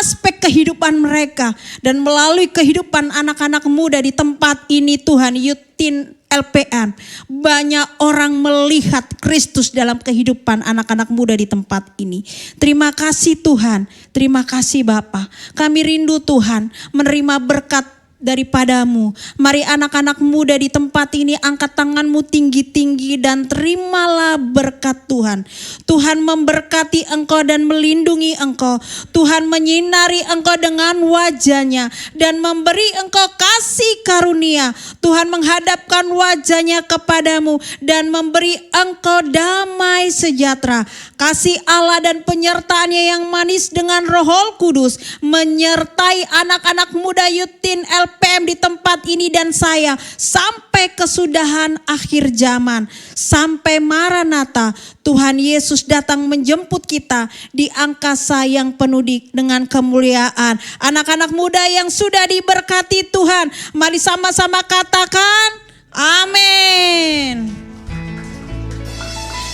aspek kehidupan mereka. Dan melalui kehidupan anak-anak muda di tempat ini Tuhan, Yutin LPM, banyak orang melihat Kristus dalam kehidupan anak-anak muda di tempat ini. Terima kasih Tuhan, terima kasih Bapa. Kami rindu Tuhan menerima berkat daripada-Mu. Mari anak-anak muda di tempat ini angkat tangan-Mu tinggi-tinggi dan terimalah berkat Tuhan. Tuhan memberkati engkau dan melindungi engkau. Tuhan menyinari engkau dengan wajah-Nya dan memberi engkau kasih karunia. Tuhan menghadapkan wajah-Nya kepadamu dan memberi engkau damai sejahtera. Kasih Allah dan penyertaan-Nya yang manis dengan Roh Kudus menyertai anak-anak muda Yutin LPM di tempat ini dan saya sampai kesudahan akhir zaman, sampai Maranatha Tuhan Yesus datang menjemput kita di angkasa yang penuh dengan kemuliaan. Anak-anak muda yang sudah diberkati Tuhan, mari sama-sama katakan amin.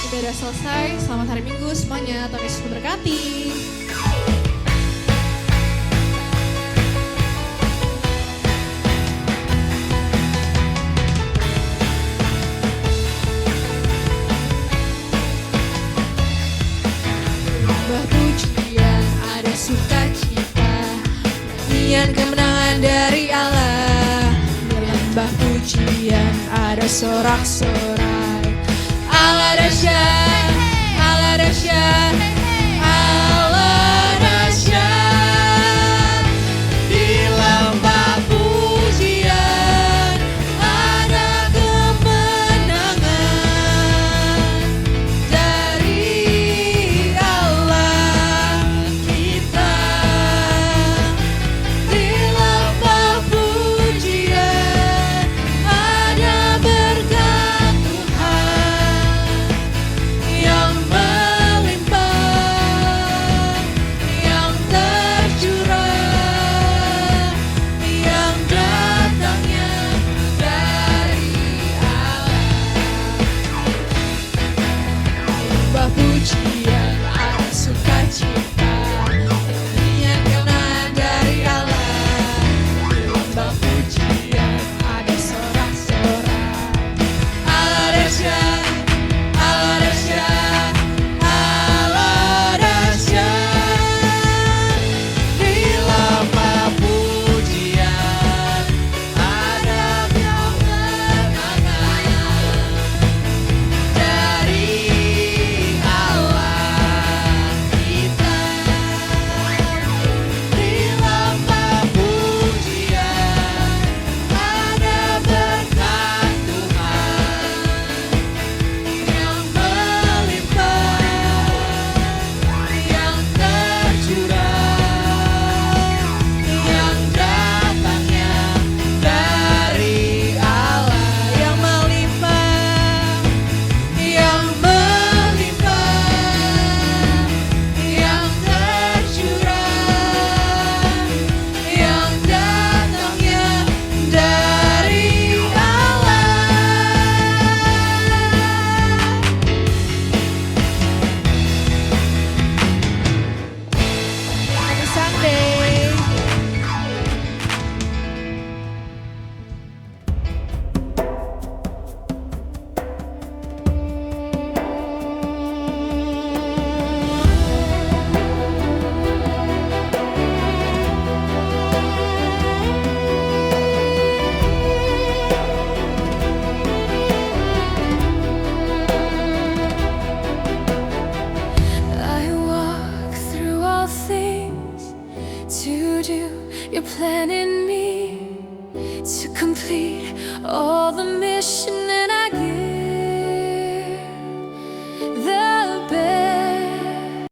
Ibadah selesai, selamat hari Minggu semuanya, Tuhan Yesus memberkati. Pujian ada sukacita, nyanyian kemenangan dari Allah. Dalam lembah pujian ada sorak-sorai. Allah dahsyat, Allah dahsyat, Allah dahsyat. Di lembah pujian ada kemenangan dari Allah kita. Di lembah pujian ada berkat Tuhan yang melimpah. your plan in me to complete all the mission that I